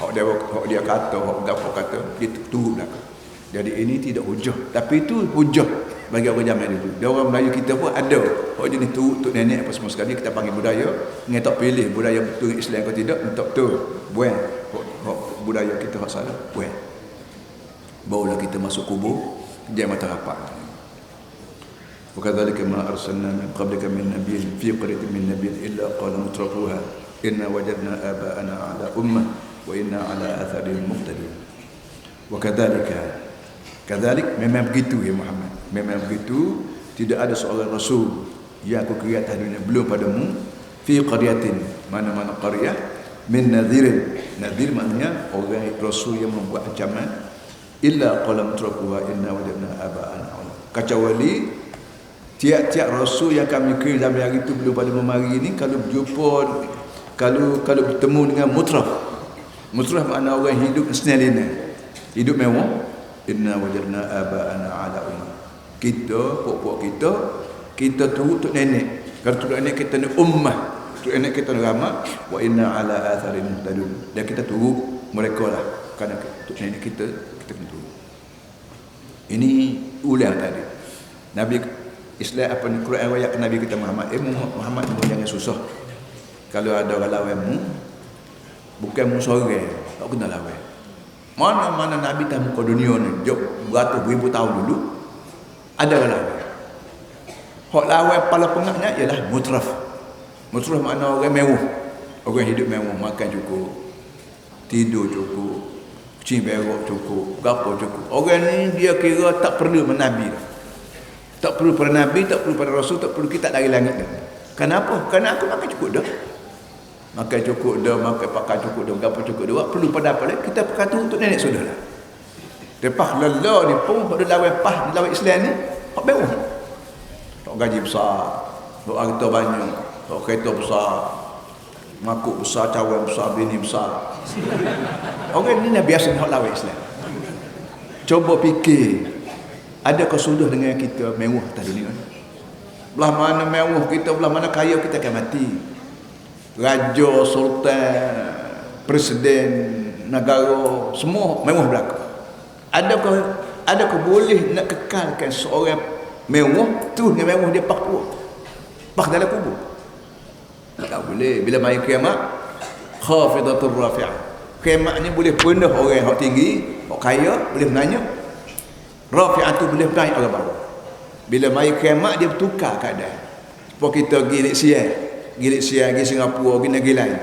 Hak dia kata, hak gapo kata, dia turut belakang. Jadi ini tidak hujah, tapi itu hujah bagi orang zaman dulu. Dia orang Melayu kita pun ada hak jenis turut tok nenek apa semua sekali kita panggil budaya, ngai tak pilih budaya betul Islam ke tidak, tak betul. Buat hak budaya kita hak salah, buat. Barulah kita masuk kubur, jangan mata rapat. وكذلك ما أرسلنا من قبلك من نبي في قرية من نبي إلا قال مترفوها إنا وجدنا آباءنا على أمة وإنا على آثارهم مقتدون. كذلك memang begitu ya Muhammad, memang begitu. Tidak ada seorang rasul yang aku kira atas dunia belum padamu fi qaryatin, mana-mana qaryah, min nadhirin. Nadhir maknanya orang rasul yang membuat ancaman, illa qala mutrafuha inna wajadna aba'ana, kecuali tiap-tiap rasul yang kami kirim dalam hari itu belum pada memari ini, kalau berjumpa, kalau bertemu dengan mutraf makna orang hidup senelina, hidup mewah, inna wajadna aba'ana ala ummah, kita pokok kita turut tok nenek. Kalau tok nenek kita ni ummah, tok nenek kita ni ramah, wa inna ala atharin muhtadun, dan kita turut mereka lah, kerana tok nenek kita kena turut. Ini ulang tadi Nabi Islam apa ni, Quran ayat Nabi kita Muhammad. Muhammad jangan susah. Kalau ada orang lawanmu, bukan musorang, tak kena lawan. Mana-mana Nabi tak muka dunia ni, beratus ribu tahun dulu, ada orang lawan. Hak lawan kepala pengaknya ialah mutraf. Mutraf makna orang mewah, orang hidup mewah, makan cukup, tidur cukup, cuci berok cukup, gapo cukup. Orang ni dia kira tak perlu menabi dah. Tak perlu pada Nabi, tak perlu pada Rasul, tak perlu kita dari langit dah. Kenapa? Kerana aku makan cukup dah. Makan cukup dah, makan pakai cukup dah, apa cukup dah. Perlu pada apa lagi? Kita pakai tu untuk nenek sudah lah. Lepas lelah ni pun, kalau lawan pah, lawan Islam ni, hak bewah. Tak gaji besar, tak harta banyak, tak kereta besar, makuk besar, cawan besar, bini besar. Orang ni dah biasa hak lawan Islam. Coba fikir, adakah sudah dengan kita mewah atas dunia ni? Belah mana mewah kita, belah mana kaya kita akan mati. Raja, sultan, presiden, negara, semua mewah belaka. Adakah boleh nak kekalkan seorang mewah tu dengan mewah dia pak tua, pak dalam kubur? Tak boleh. Bila mai kiamat, khafidatur rafi'ah, kiamat ni boleh penuh orang hak tinggi, hak kaya, boleh menanya. Rafi'ah tu boleh naik orang bawah. Bila mai kiamat dia bertukar keadaan. Sebab kita pergi Malaysia, pergi Singapura, pergi negeri lain.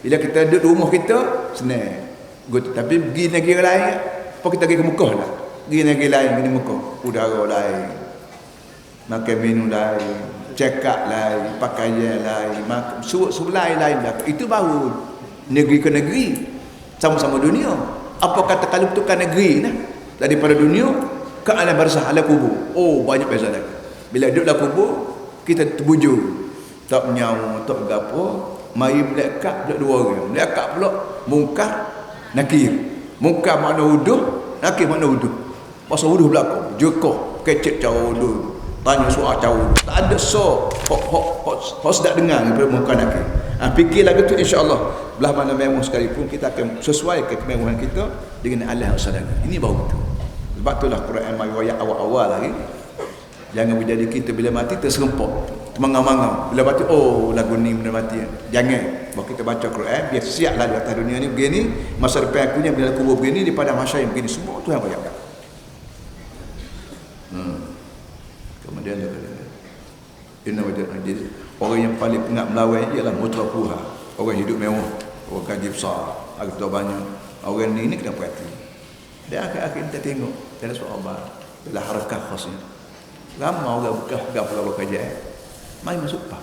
Bila kita duduk rumah kita, senang. Tapi pergi negeri lain, apa kita pergi ke Mekah lah. Pergi negeri lain, pergi Mekah, udara lain, makan minum lain, cakap lain, pakaian lain, sulai lain. Itu baru negeri ke negeri, sama-sama dunia. Apa kata kalau bertukar negeri nah, daripada dunia ke alam barzah, alam kubur. Oh, banyak beza lagi. Bila duduk dalam kubur, kita terbujur. Tak menyawa, tak gapo. Mari malaikat pula dua orang. Malaikat pula mungkar, nakir. Mungkar makna wuduh, nakir makna wuduh. Pasal wuduh belakang, jekoh, kecek cara wuduh, tanya soal cara wuduh. Tak ada hok sedap dengar daripada mungkar nakir. Fikir lagu tu insya-Allah. Belah mana mewah sekalipun kita akan sesuaikan kemewahan kita dengan Allah Subhanahu. Ini baru betul. Sebab itulah Quran mari ayat awal-awal lagi. Jangan menjadi kita bila mati terserempak. termangau-mangau. Bila baca, oh lagu ni benda mati. Jangan. Bahawa kita baca Quran, biar siap lah di atas dunia ni begini. Masa depan akunya bila kubur begini, di padang mahsyar yang begini. Semua Tuhan bayangkan. Kemudian dia kata, inna wajah najis. Orang yang paling penat melawan ialah mutrafuha. Orang hidup mewah, orang gaji besar, harta banyak. Orang ni kena perhati. Dan akhir-akhir kita tengok dalam sahabat, dalam harakah khasnya. Ramai orang buka pegawai kerajaan. Mari masuk pah.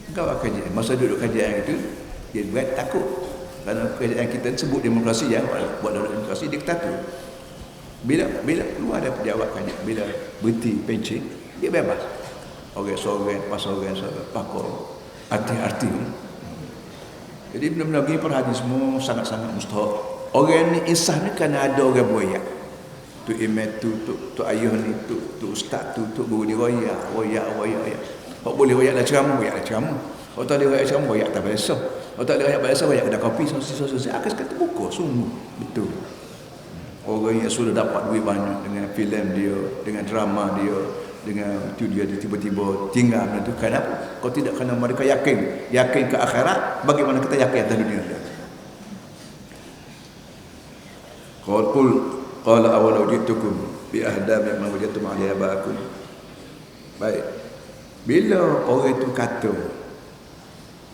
Pegawai kerajaan. Masa duduk kerajaan itu, dia buat takut. Kerana kerajaan kita sebut demokrasi ya, buat dalam demokrasi dia takut. Bila keluar dari pejabat kerajaan, bila berhenti pencen, dia bebas. Orang seorang, pasoran, pakar, arti-arti. Jadi benda-benda begini perhatian semua sangat-sangat mustahak. Orang ni insaf ni kerana ada orang buaya. Tu imam tu ayah ni, tu ustaz tu guru dia royak. Hak boleh royak dah ceramah, royak dah ceramah. Hak tak boleh royak ceramah, royak tak biasa. Hak tak boleh royak biasa, royak kedai kopi, sosial. Akan kata buka sungguh. Betul. Orang yang sudah dapat duit banyak dengan filem dia, dengan drama dia, dengan itu dia tiba-tiba tinggal benda tu. Kenapa? Kau tidak kerana mereka yakin ke akhirat, bagaimana kita yakin atas dunia dia. Qala awalau jitukum bi ahda mimma wajadtum 'alaihi abaakum. Baik. Bila orang itu kata,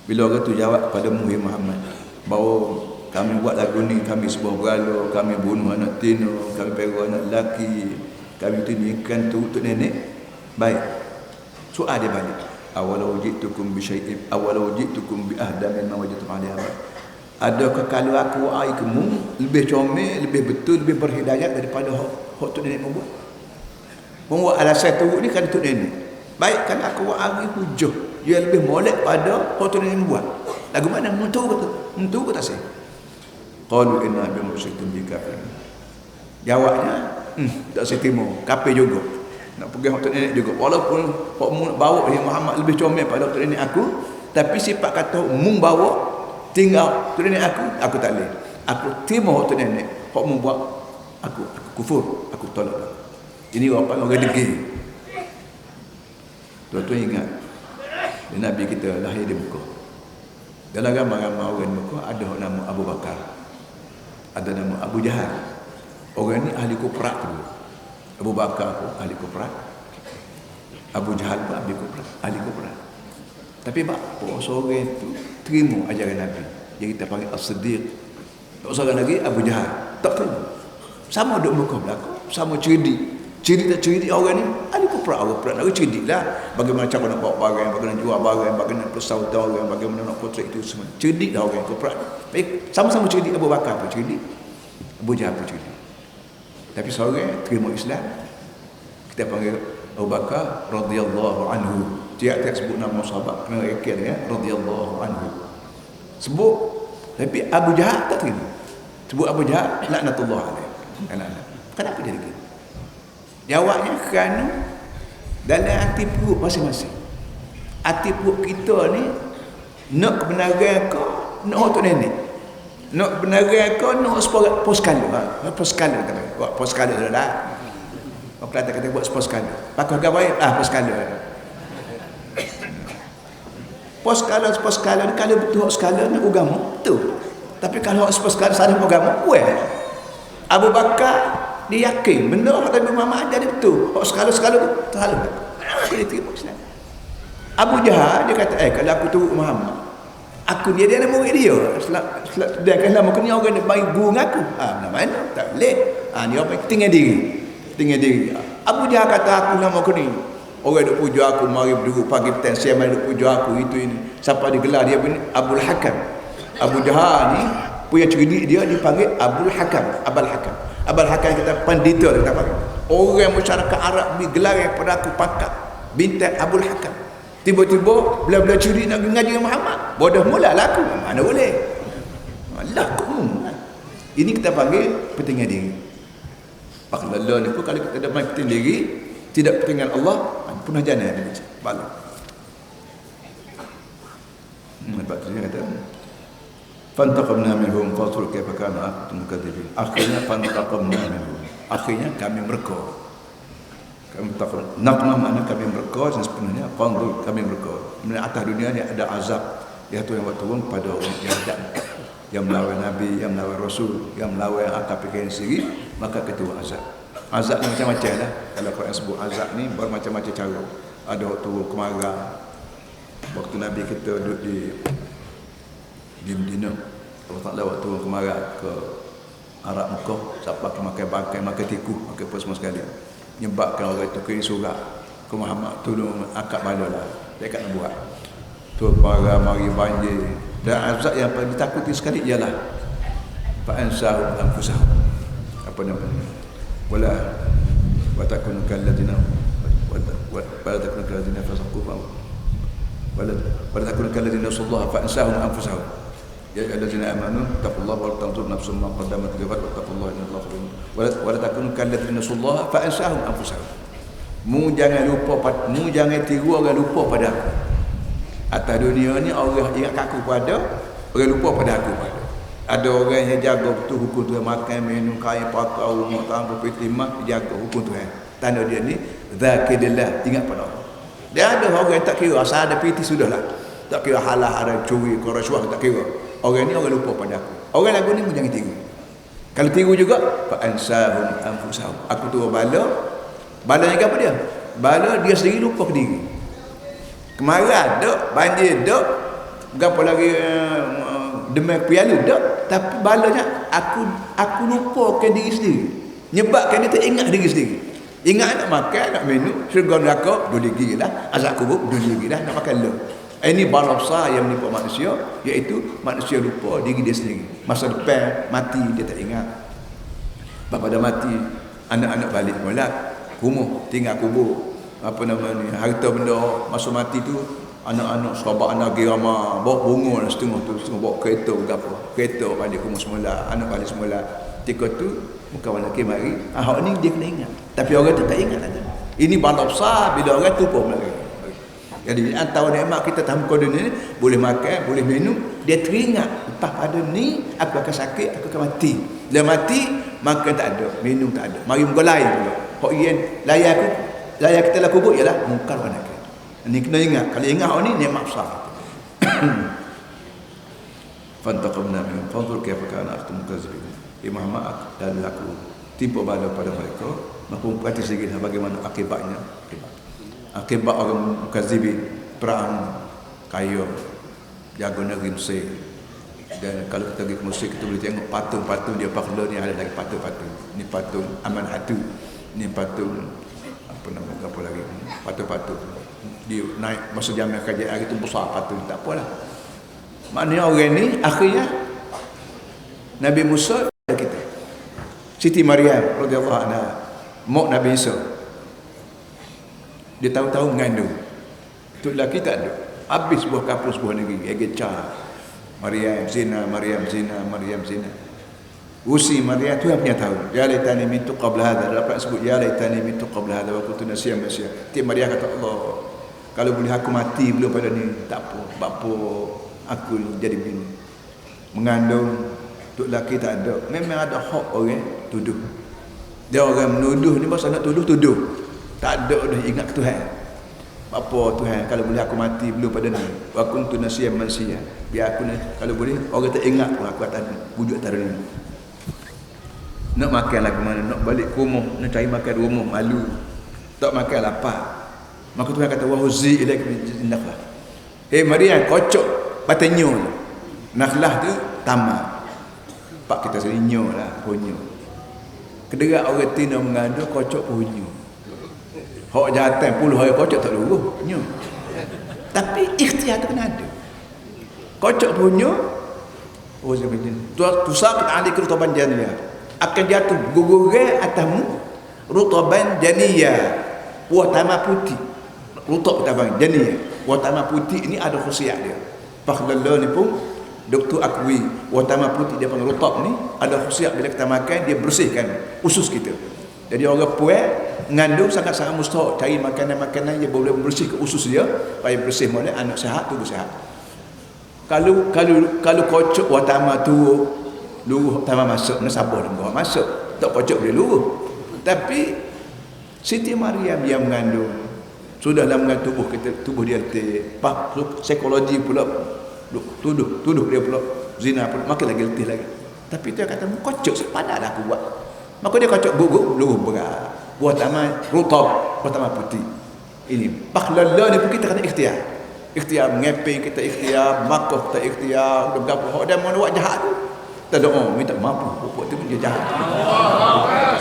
bila orang itu jawab pada Muhammad bahawa kami buat lagu ni, kami sebuah berhala, kami bunuh anak tino, kami pegang anak lelaki, kami itu nikan tu untuk nenek. Baik. Soal dia balik. Awalau jitukum bi syai'in, awalau jitukum bi ahda mimma wajadtum 'alaihi abaakum. Adakah kalau aku kamu lebih comel, lebih betul, lebih berhidayat daripada hak tu nenek membuat? Membuat alasan tu ni kan tu nenek. Baik kan aku hari hujah. Dia lebih molek pada hak tu nenek membuat. Lagu mana mentu kata? Mentu kata saya. Qalu inna bi musyrikin bi kafir. Jawabnya, tak saya terima. Kafir juga. Nak pergi hak tu nenek juga. Walaupun hak mu nak bawa ni Muhammad lebih comel pada hak tu nenek aku, tapi sifat kata mu bawa tinggal tu nenek aku tak boleh. Aku terima hak tu nenek. Hak membuat aku kufur, aku tolak. Ini orang degil. Tuan-tuan ingat, Nabi kita lahir di Mekah. Dalam ramai-ramai orang di Mekah ada nama Abu Bakar, ada nama Abu Jahal. Orang ni ahli kuprat dulu. Abu Bakar pun ahli kuprat, Abu Jahal pun ahli kuprat. Tapi apa seorang itu terima ajaran Nabi, yang kita panggil As-Siddiq. Tak seorang lagi Abu Jahal tak terima. Sama duduk Mekah belakang, sama cerdik tak cerdik orang ni, ada kuprat nak cerdik lah. Bagaimana cara nak bawa barang, bagaimana jual barang, bagaimana persaudah orang, bagaimana nak potret itu semua. Cerdik lah orang kuprat. Baik, sama-sama cerdik. Abu Bakar pun cerdik, Abu Jahal pun cerdik. Tapi seorang terima Islam, kita panggil Abu Bakar radhiyallahu anhu. Tiap-tiap sebut nama sahabat kena rekil ya, radhiyallahu anhu. Sebut, tapi Abu Jahal tak terima. Sebut Abu Jahal, laknatullah alaihi. Kenapa dia demikian? Jawabnya kerana dalam hati perut masing-masing. Hati perut kita ni nak kebenaran ke, nak untuk nenek. Nak kebenaran ke, nak pos skala. Pos skala kata. Buat pos skala dah. Orang Kelantan kata buat pos skala. Pakai gawai pos skala. Pos skala ni kalau betul skala ni agama betul. Tapi kalau pos skala salah agama, Abu Bakar dia yakin benda hak Nabi Muhammad ajar dia betul. Hak skala tu salah. Dia terima Islam. Abu Jahal dia kata, kalau aku turut Muhammad, aku dia nak murid dia. Dia kata nama kena orang nak bagi guru dengan aku. Mana? Tak boleh. Ni orang tinggal diri. Abu Jahal kata aku nama kena. Orang duk puja aku, mari berdua pagi petang siang mari duk puja aku, itu ini. Siapa digelar dia pun Abul Hakam. Abu Jahal ni punya cerdik dia dipanggil Abul Hakam, Abul Hakam. Abul Hakam kita pandita kita panggil. Orang masyarakat Arab digelar pada aku pangkat bintang Abul Hakam. Tiba-tiba bila cerdik nak ngaji dengan Muhammad, bodoh mula laku. Mana boleh? Laku. Ini kita panggil pertinggal diri. Paklala ni pun kalau kita ada main pertinggal diri, tidak pertinggal Allah, punah jana dia baca. Balik. Sebab tu dia kata fantaqamna minhum fatur kaifa kana aqtum kadzibin. Akhirnya fantaqamna minhum. Akhirnya kami mereka. Kami takut. Naqmah makna kami mereka dan sepenuhnya fanzur kami mereka. Di atas dunia ni ada azab. Dia tu yang turun pada orang yang melawan Nabi, yang melawan Rasul, yang melawan akal fikiran sendiri, maka ketua azab. Azab ni macam-macam lah. Kalau Quran sebut azab ni bermacam-macam cara. Ada waktu turun kemarah. Waktu Nabi kita duduk di Medina, Allah Ta'ala waktu turun kemarah ke Arab Mekah, siapa makan bangkai, makan tikus, makan apa semua sekali. Nyebabkan orang itu kirim surat ke Muhammad, tolong akad bala lah. Dia kat nak buat. Turun kemarah, mari banjir. Dan azab yang paling ditakuti sekali ialah fa'ansahum anfusahum. Apa namanya? Wala wa takunu kalladina wala takunu kalladina fasaqu wala takunu kalladina sallaha fa'ansahum anfusahum. Ya alladzina amanu taqullaha wa tanzur nafsum ma qaddamat lighad wa taqullaha innallaha khabirun wala takunu kalladina sallaha fa'ansahum anfusahum. Mu jangan tiru orang lupa pada aku. Atas dunia ni orang ingat aku pada, orang lupa pada aku pada. Ada orang yang jaga betul hukum Tuhan, makan, minum, kain, pakai, rumah tangga, perkhidmat, jaga hukum Tuhan. Tanda dia ni zakirullah, ingat pada Allah. Dia ada orang yang tak kira asal ada piti sudahlah. Tak kira halal haram, curi, rasuah, tak kira. Orang ni orang lupa pada aku. Orang lagu ni pun jangan tiru. Kalau tiru juga fa ansahum anfusahum. Aku tu bala. Balanya apa dia? Bala dia sendiri lupa ke diri. Kemarah dak, banjir dak, gapo lagi demam piala dak, tapi balanya aku lupakan diri sendiri. Nyebabkan dia tak ingat diri sendiri. Ingat nak makan, nak minum, syurga neraka, dua lagi lah. Azab kubur, dua lagi lah, nak makan le. Ini bala besar yang menimpa manusia, iaitu manusia lupa diri dia sendiri. Masa depan mati dia tak ingat. Bapa dah mati, anak-anak balik molek, rumah tinggal kubur. Apa nama ni, harta benda masa mati tu, anak-anak sahabat anak girama bawa bunga setengah bawa kereta gapo, kereta balik rumah semula, anak balik semula. Ketika tu kawan lelaki mari, hak ni dia kena ingat, tapi orang tu tak ingat lagi. Ini bala besar bila orang tu pun lagi. Jadi antara nikmat kita dalam muka dunia ni, boleh makan, boleh minum, dia teringat lepas pada ni aku akan sakit, aku akan mati. Bila mati makan tak ada, minum tak ada, mari muka lain pula. Hak yen layak kita lah kubur ialah mungkar wa nakir. Ini kena ingat. Kalau ingat orang ni nikmat besar. Fantaqamna minhum fanzur kaifa kana akhtum mukazzibin. Muhammad dan aku timpa bala pada mereka, maka perhati sedikit bagaimana akibatnya. Akibat orang mukazzibin, perang kayu jaga negeri Mesir. Dan kalau kita pergi ke Mesir, kita boleh tengok patung-patung dia pakhla ni, ada lagi patung-patung. Ni patung Aman Hatu, ni patung apa lagi, patung-patung dia naik masa zaman kerajaan itu besar patung, tak apalah. Maknanya orang ni akhirnya Nabi Musa kita, Siti Maryam radhiyallahu anha, mak Nabi Isa, dia tahu-tahu mengandung. Tu lelaki tak ada, habis sebuah kampung, sebuah negeri egeca Maryam zina, Maryam zina, Maryam zina. Usi Maryam tu yang punya tahu. Ya laitani mitu qabla hadha. Dapat sebut ya laitani mitu qabla hadha wa kuntu nasiyan mansiyah. Ti Maryam kata, Allah, kalau boleh aku mati belum pada ni, tak apa. Bapa aku jadi bini. Mengandung tok laki tak ada. Memang ada hak orang tuduh. Dia orang menuduh ni pasal nak tuduh. Tak ada dah ingat Tuhan. Bapa Tuhan, kalau boleh aku mati belum pada ni. Wa kuntu nasiyan mansiyah. Biar aku ni kalau boleh orang tak ingat pun aku atas wujud atas ni. Nak makan lagu mana, nak balik ke rumah, nak cari makan di rumah, malu. Tak makan lapar. Maka Tuhan kata, wahuzi ilaika min nakhlah. Maryam, kocok batanya. Nakhlah tu tamak. Pak kita sini nyo lah, punyo. Kederak orang tina mengandung, kocok punyo. Hak jahatan puluh hari kocok tak luruh, nyo. Tapi ikhtiar tu kena ada. Kocok punyo, oh sebagainya. Tu sakit alik rutaban janiyah. Akan jatuh guguran atasmu rutaban janiyah, buah tanah putih. Rutab tanah janiyah, buah tanah putih ini ada khusiat dia. Fakhdallah ni pun Dr. Akwi, buah tanah putih dia panggil rutab ni ada khusiat, bila kita makan dia bersihkan usus kita. Jadi orang puas mengandung sangat-sangat mustahak cari makanan-makanan yang boleh membersihkan usus dia supaya bersih molek, anak sihat, tubuh sihat. Kalau kocok buah tanah tu luruh tambah masuk, nak sabar dan buah masuk, tak kocok boleh luruh. Tapi Siti Maryam yang mengandung sudahlah mengandung tubuh dia psikologi pula tuduh dia pula zina pula, makin lagi letih lagi. Tapi dia kata kocok sepadan aku buat. Maka dia kocok gugup luruh berat. Buat amal rutab, buat amal putih. Ini paklallah ni pun kita kena ikhtiar. Ikhtiar mengeping kita, ikhtiar makaf kita, ikhtiar udah berapa hak dia mau buat jahat tu. Kita doa minta maaf, buat tu pun dia jahat.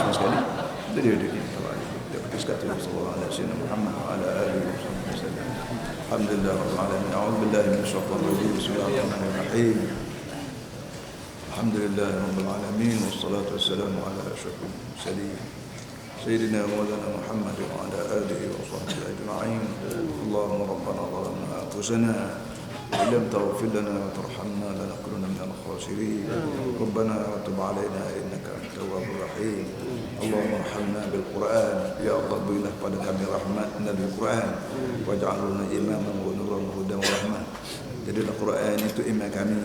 Semua sekali. Dia sallallahu alaihi wasallam Muhammad wa ala alihi wasallam. Alhamdulillah rabbil alamin. A'udzu billahi minasy syaithanir rajim. Bismillahirrahmanirrahim. Alhamdulillah rabbil alamin wassalatu wassalamu ala asyrafil mursalin. Sayyidina Maulana Muhammad wa ala alihi wa sahbihi ajma'in. Allahumma rabbana zalamna anfusana wa lam taghfir lana wa tarhamna lanakunanna minal khasirin. Rabbana tub 'alaina innaka antat tawwabur rahim. Allahumma arhamna bil Quran. Ya Allah, berilah pada kami rahmat melalui Quran. Waj'alna imaman wa nuran wa hudan wa rahmah. Jadilah Quran itu imam kami,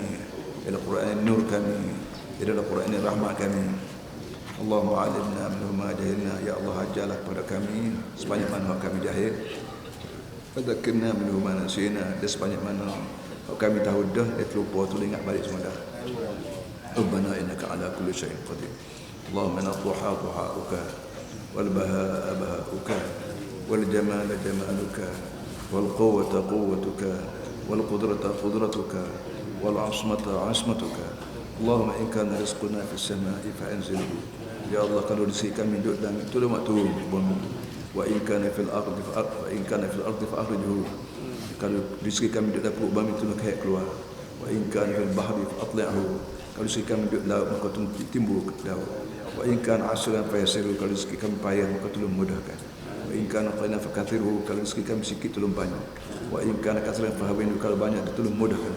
jadilah Quran nur kami, jadilah Quran ini rahmat kami. Allahumma alimna minhu ma jahilna. Ya Allah, ajarlah pada kami sebanyak mana kami jahil. Fadzakirna minhu ma nasina. Dan sebanyak mana kami tahu dah, dia terlupa tu ingat balik semua dah. Rabbana innaka ala kulli syai'in qadir. اللهم إن الضحى ضحاؤك والبهاء بهاؤك والجمال جمالك والقوة قوتك والقدرة قدرتك والعصمة عصمتك. اللهم إن كان رزقنا في السماء فأنزله. يا الله kalau rezeki kami duduk dalam itu lemah turun bumi. Wa in kana fil ardi fa in kana fil ardi fa akhrijhu. Kalau rezeki kami duduk dalam bumi itu nak keluar. Wa in kana fil bahri fa atli'hu. Kalau rezeki kami duduk laut maka timbul ke laut. Wa in kana asran fa yasiru. Kalau rezeki kami payah maka tolong mudahkan. Wa in kana qalilan fa kathiruhu. Kalau rezeki kami sikit tolong banyak. Wa in kana katsiran fa hawinu. Kalau banyak tolong mudahkan.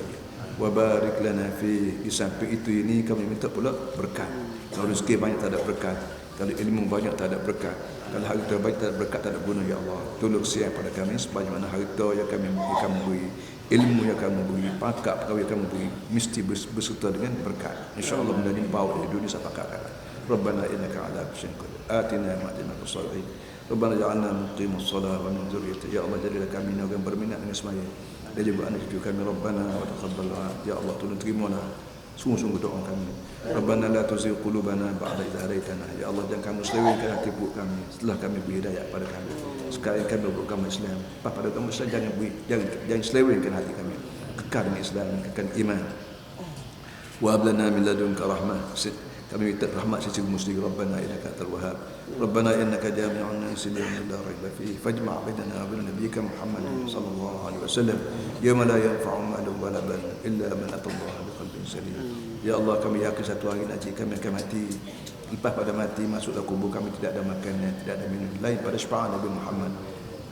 Wa barik lana fi. Di samping itu ini kami minta pula berkat. Kalau rezeki banyak tak ada berkat, kalau ilmu banyak tak ada berkat, kalau harta banyak tak ada berkat, tak ada guna. Ya Allah, tolong siap pada kami sebagaimana harta yang kami beri, ilmu yang kami beri, pangkat pegawai yang kami beri, mesti berserta dengan berkat. InsyaAllah benda ini bawa di dunia sampai akhirat. Rabbana innaka ala kulli syai'in qadir. Atina ma atina bis-salihin. Rabbana ja'alna muqimus shalah wa min dzurriyyati. Ya Allah, jadilah kami yang berminat dengan sembahyang. Dan juga anak cucu kami. Rabbana wa taqabbal. Ya Allah, tolong terimalah sungguh-sungguh doa kami. Rabbana la tuzigh qulubana ba'da idh hadaitana. Ya Allah, jangan kamu selewengkan hati buruk kami setelah kami beri hidayah pada kami. Sekarang kami beragama Islam, pada agama Islam jangan selewengkan hati kami. Kekal dengan Islam, kekal iman. Wa hab lana min ladunka rahmah. Kami minta rahmat sisi muslim. Rabbana innaka antal wahhab. Rabbana innaka jami'un nas li yawmin la rayba fihi fajma' bainana wa bain nabiyyika Muhammad sallallahu alaihi wasallam yawma la yanfa'u malun wa la banun illa man atallaha biqalbin salim. Ya Allah, kami yakin satu hari nanti kami akan mati. Lepas pada mati masuk dalam kubur kami tidak ada makanan, tidak ada minum lain pada syafaat Nabi Muhammad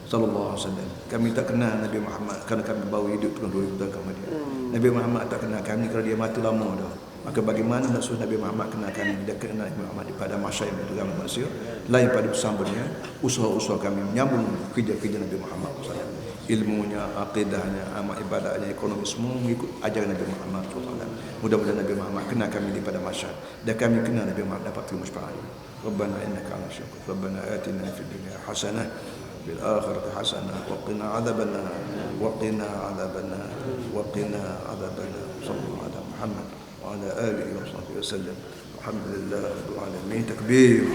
sallallahu alaihi wasallam. Kami tak kenal Nabi Muhammad kerana kami baru hidup dengan 2000 tahun kemudian. Nabi Muhammad tak kenal kami kerana dia mati lama dah. Maka bagaimana nak suruh Nabi Muhammad kenal kami? Dia kenal Nabi Muhammad pada masa yang beragama manusia lain pada bersambungnya usaha-usaha kami menyambung kerja-kerja Nabi Muhammad SAW. Ilmunya, aqidahnya, amal ibadahnya, ekonomi semua mengikut ajaran Nabi Muhammad SAW. Mudah-mudahan Nabi Muhammad kenal kami di pada masa dan kami kenal Nabi Muhammad dapat terima syafaat. Rabbana innaka 'ala syukur. Rabbana atina fid dunya hasanah bil akhirati hasanah wa qina 'adzabannar wa qina 'adzabannar wa qina 'adzabannar. Sallallahu alaihi Muhammad وعلى آله وصحبه وسلم. الحمد لله رب العالمين. تكبير.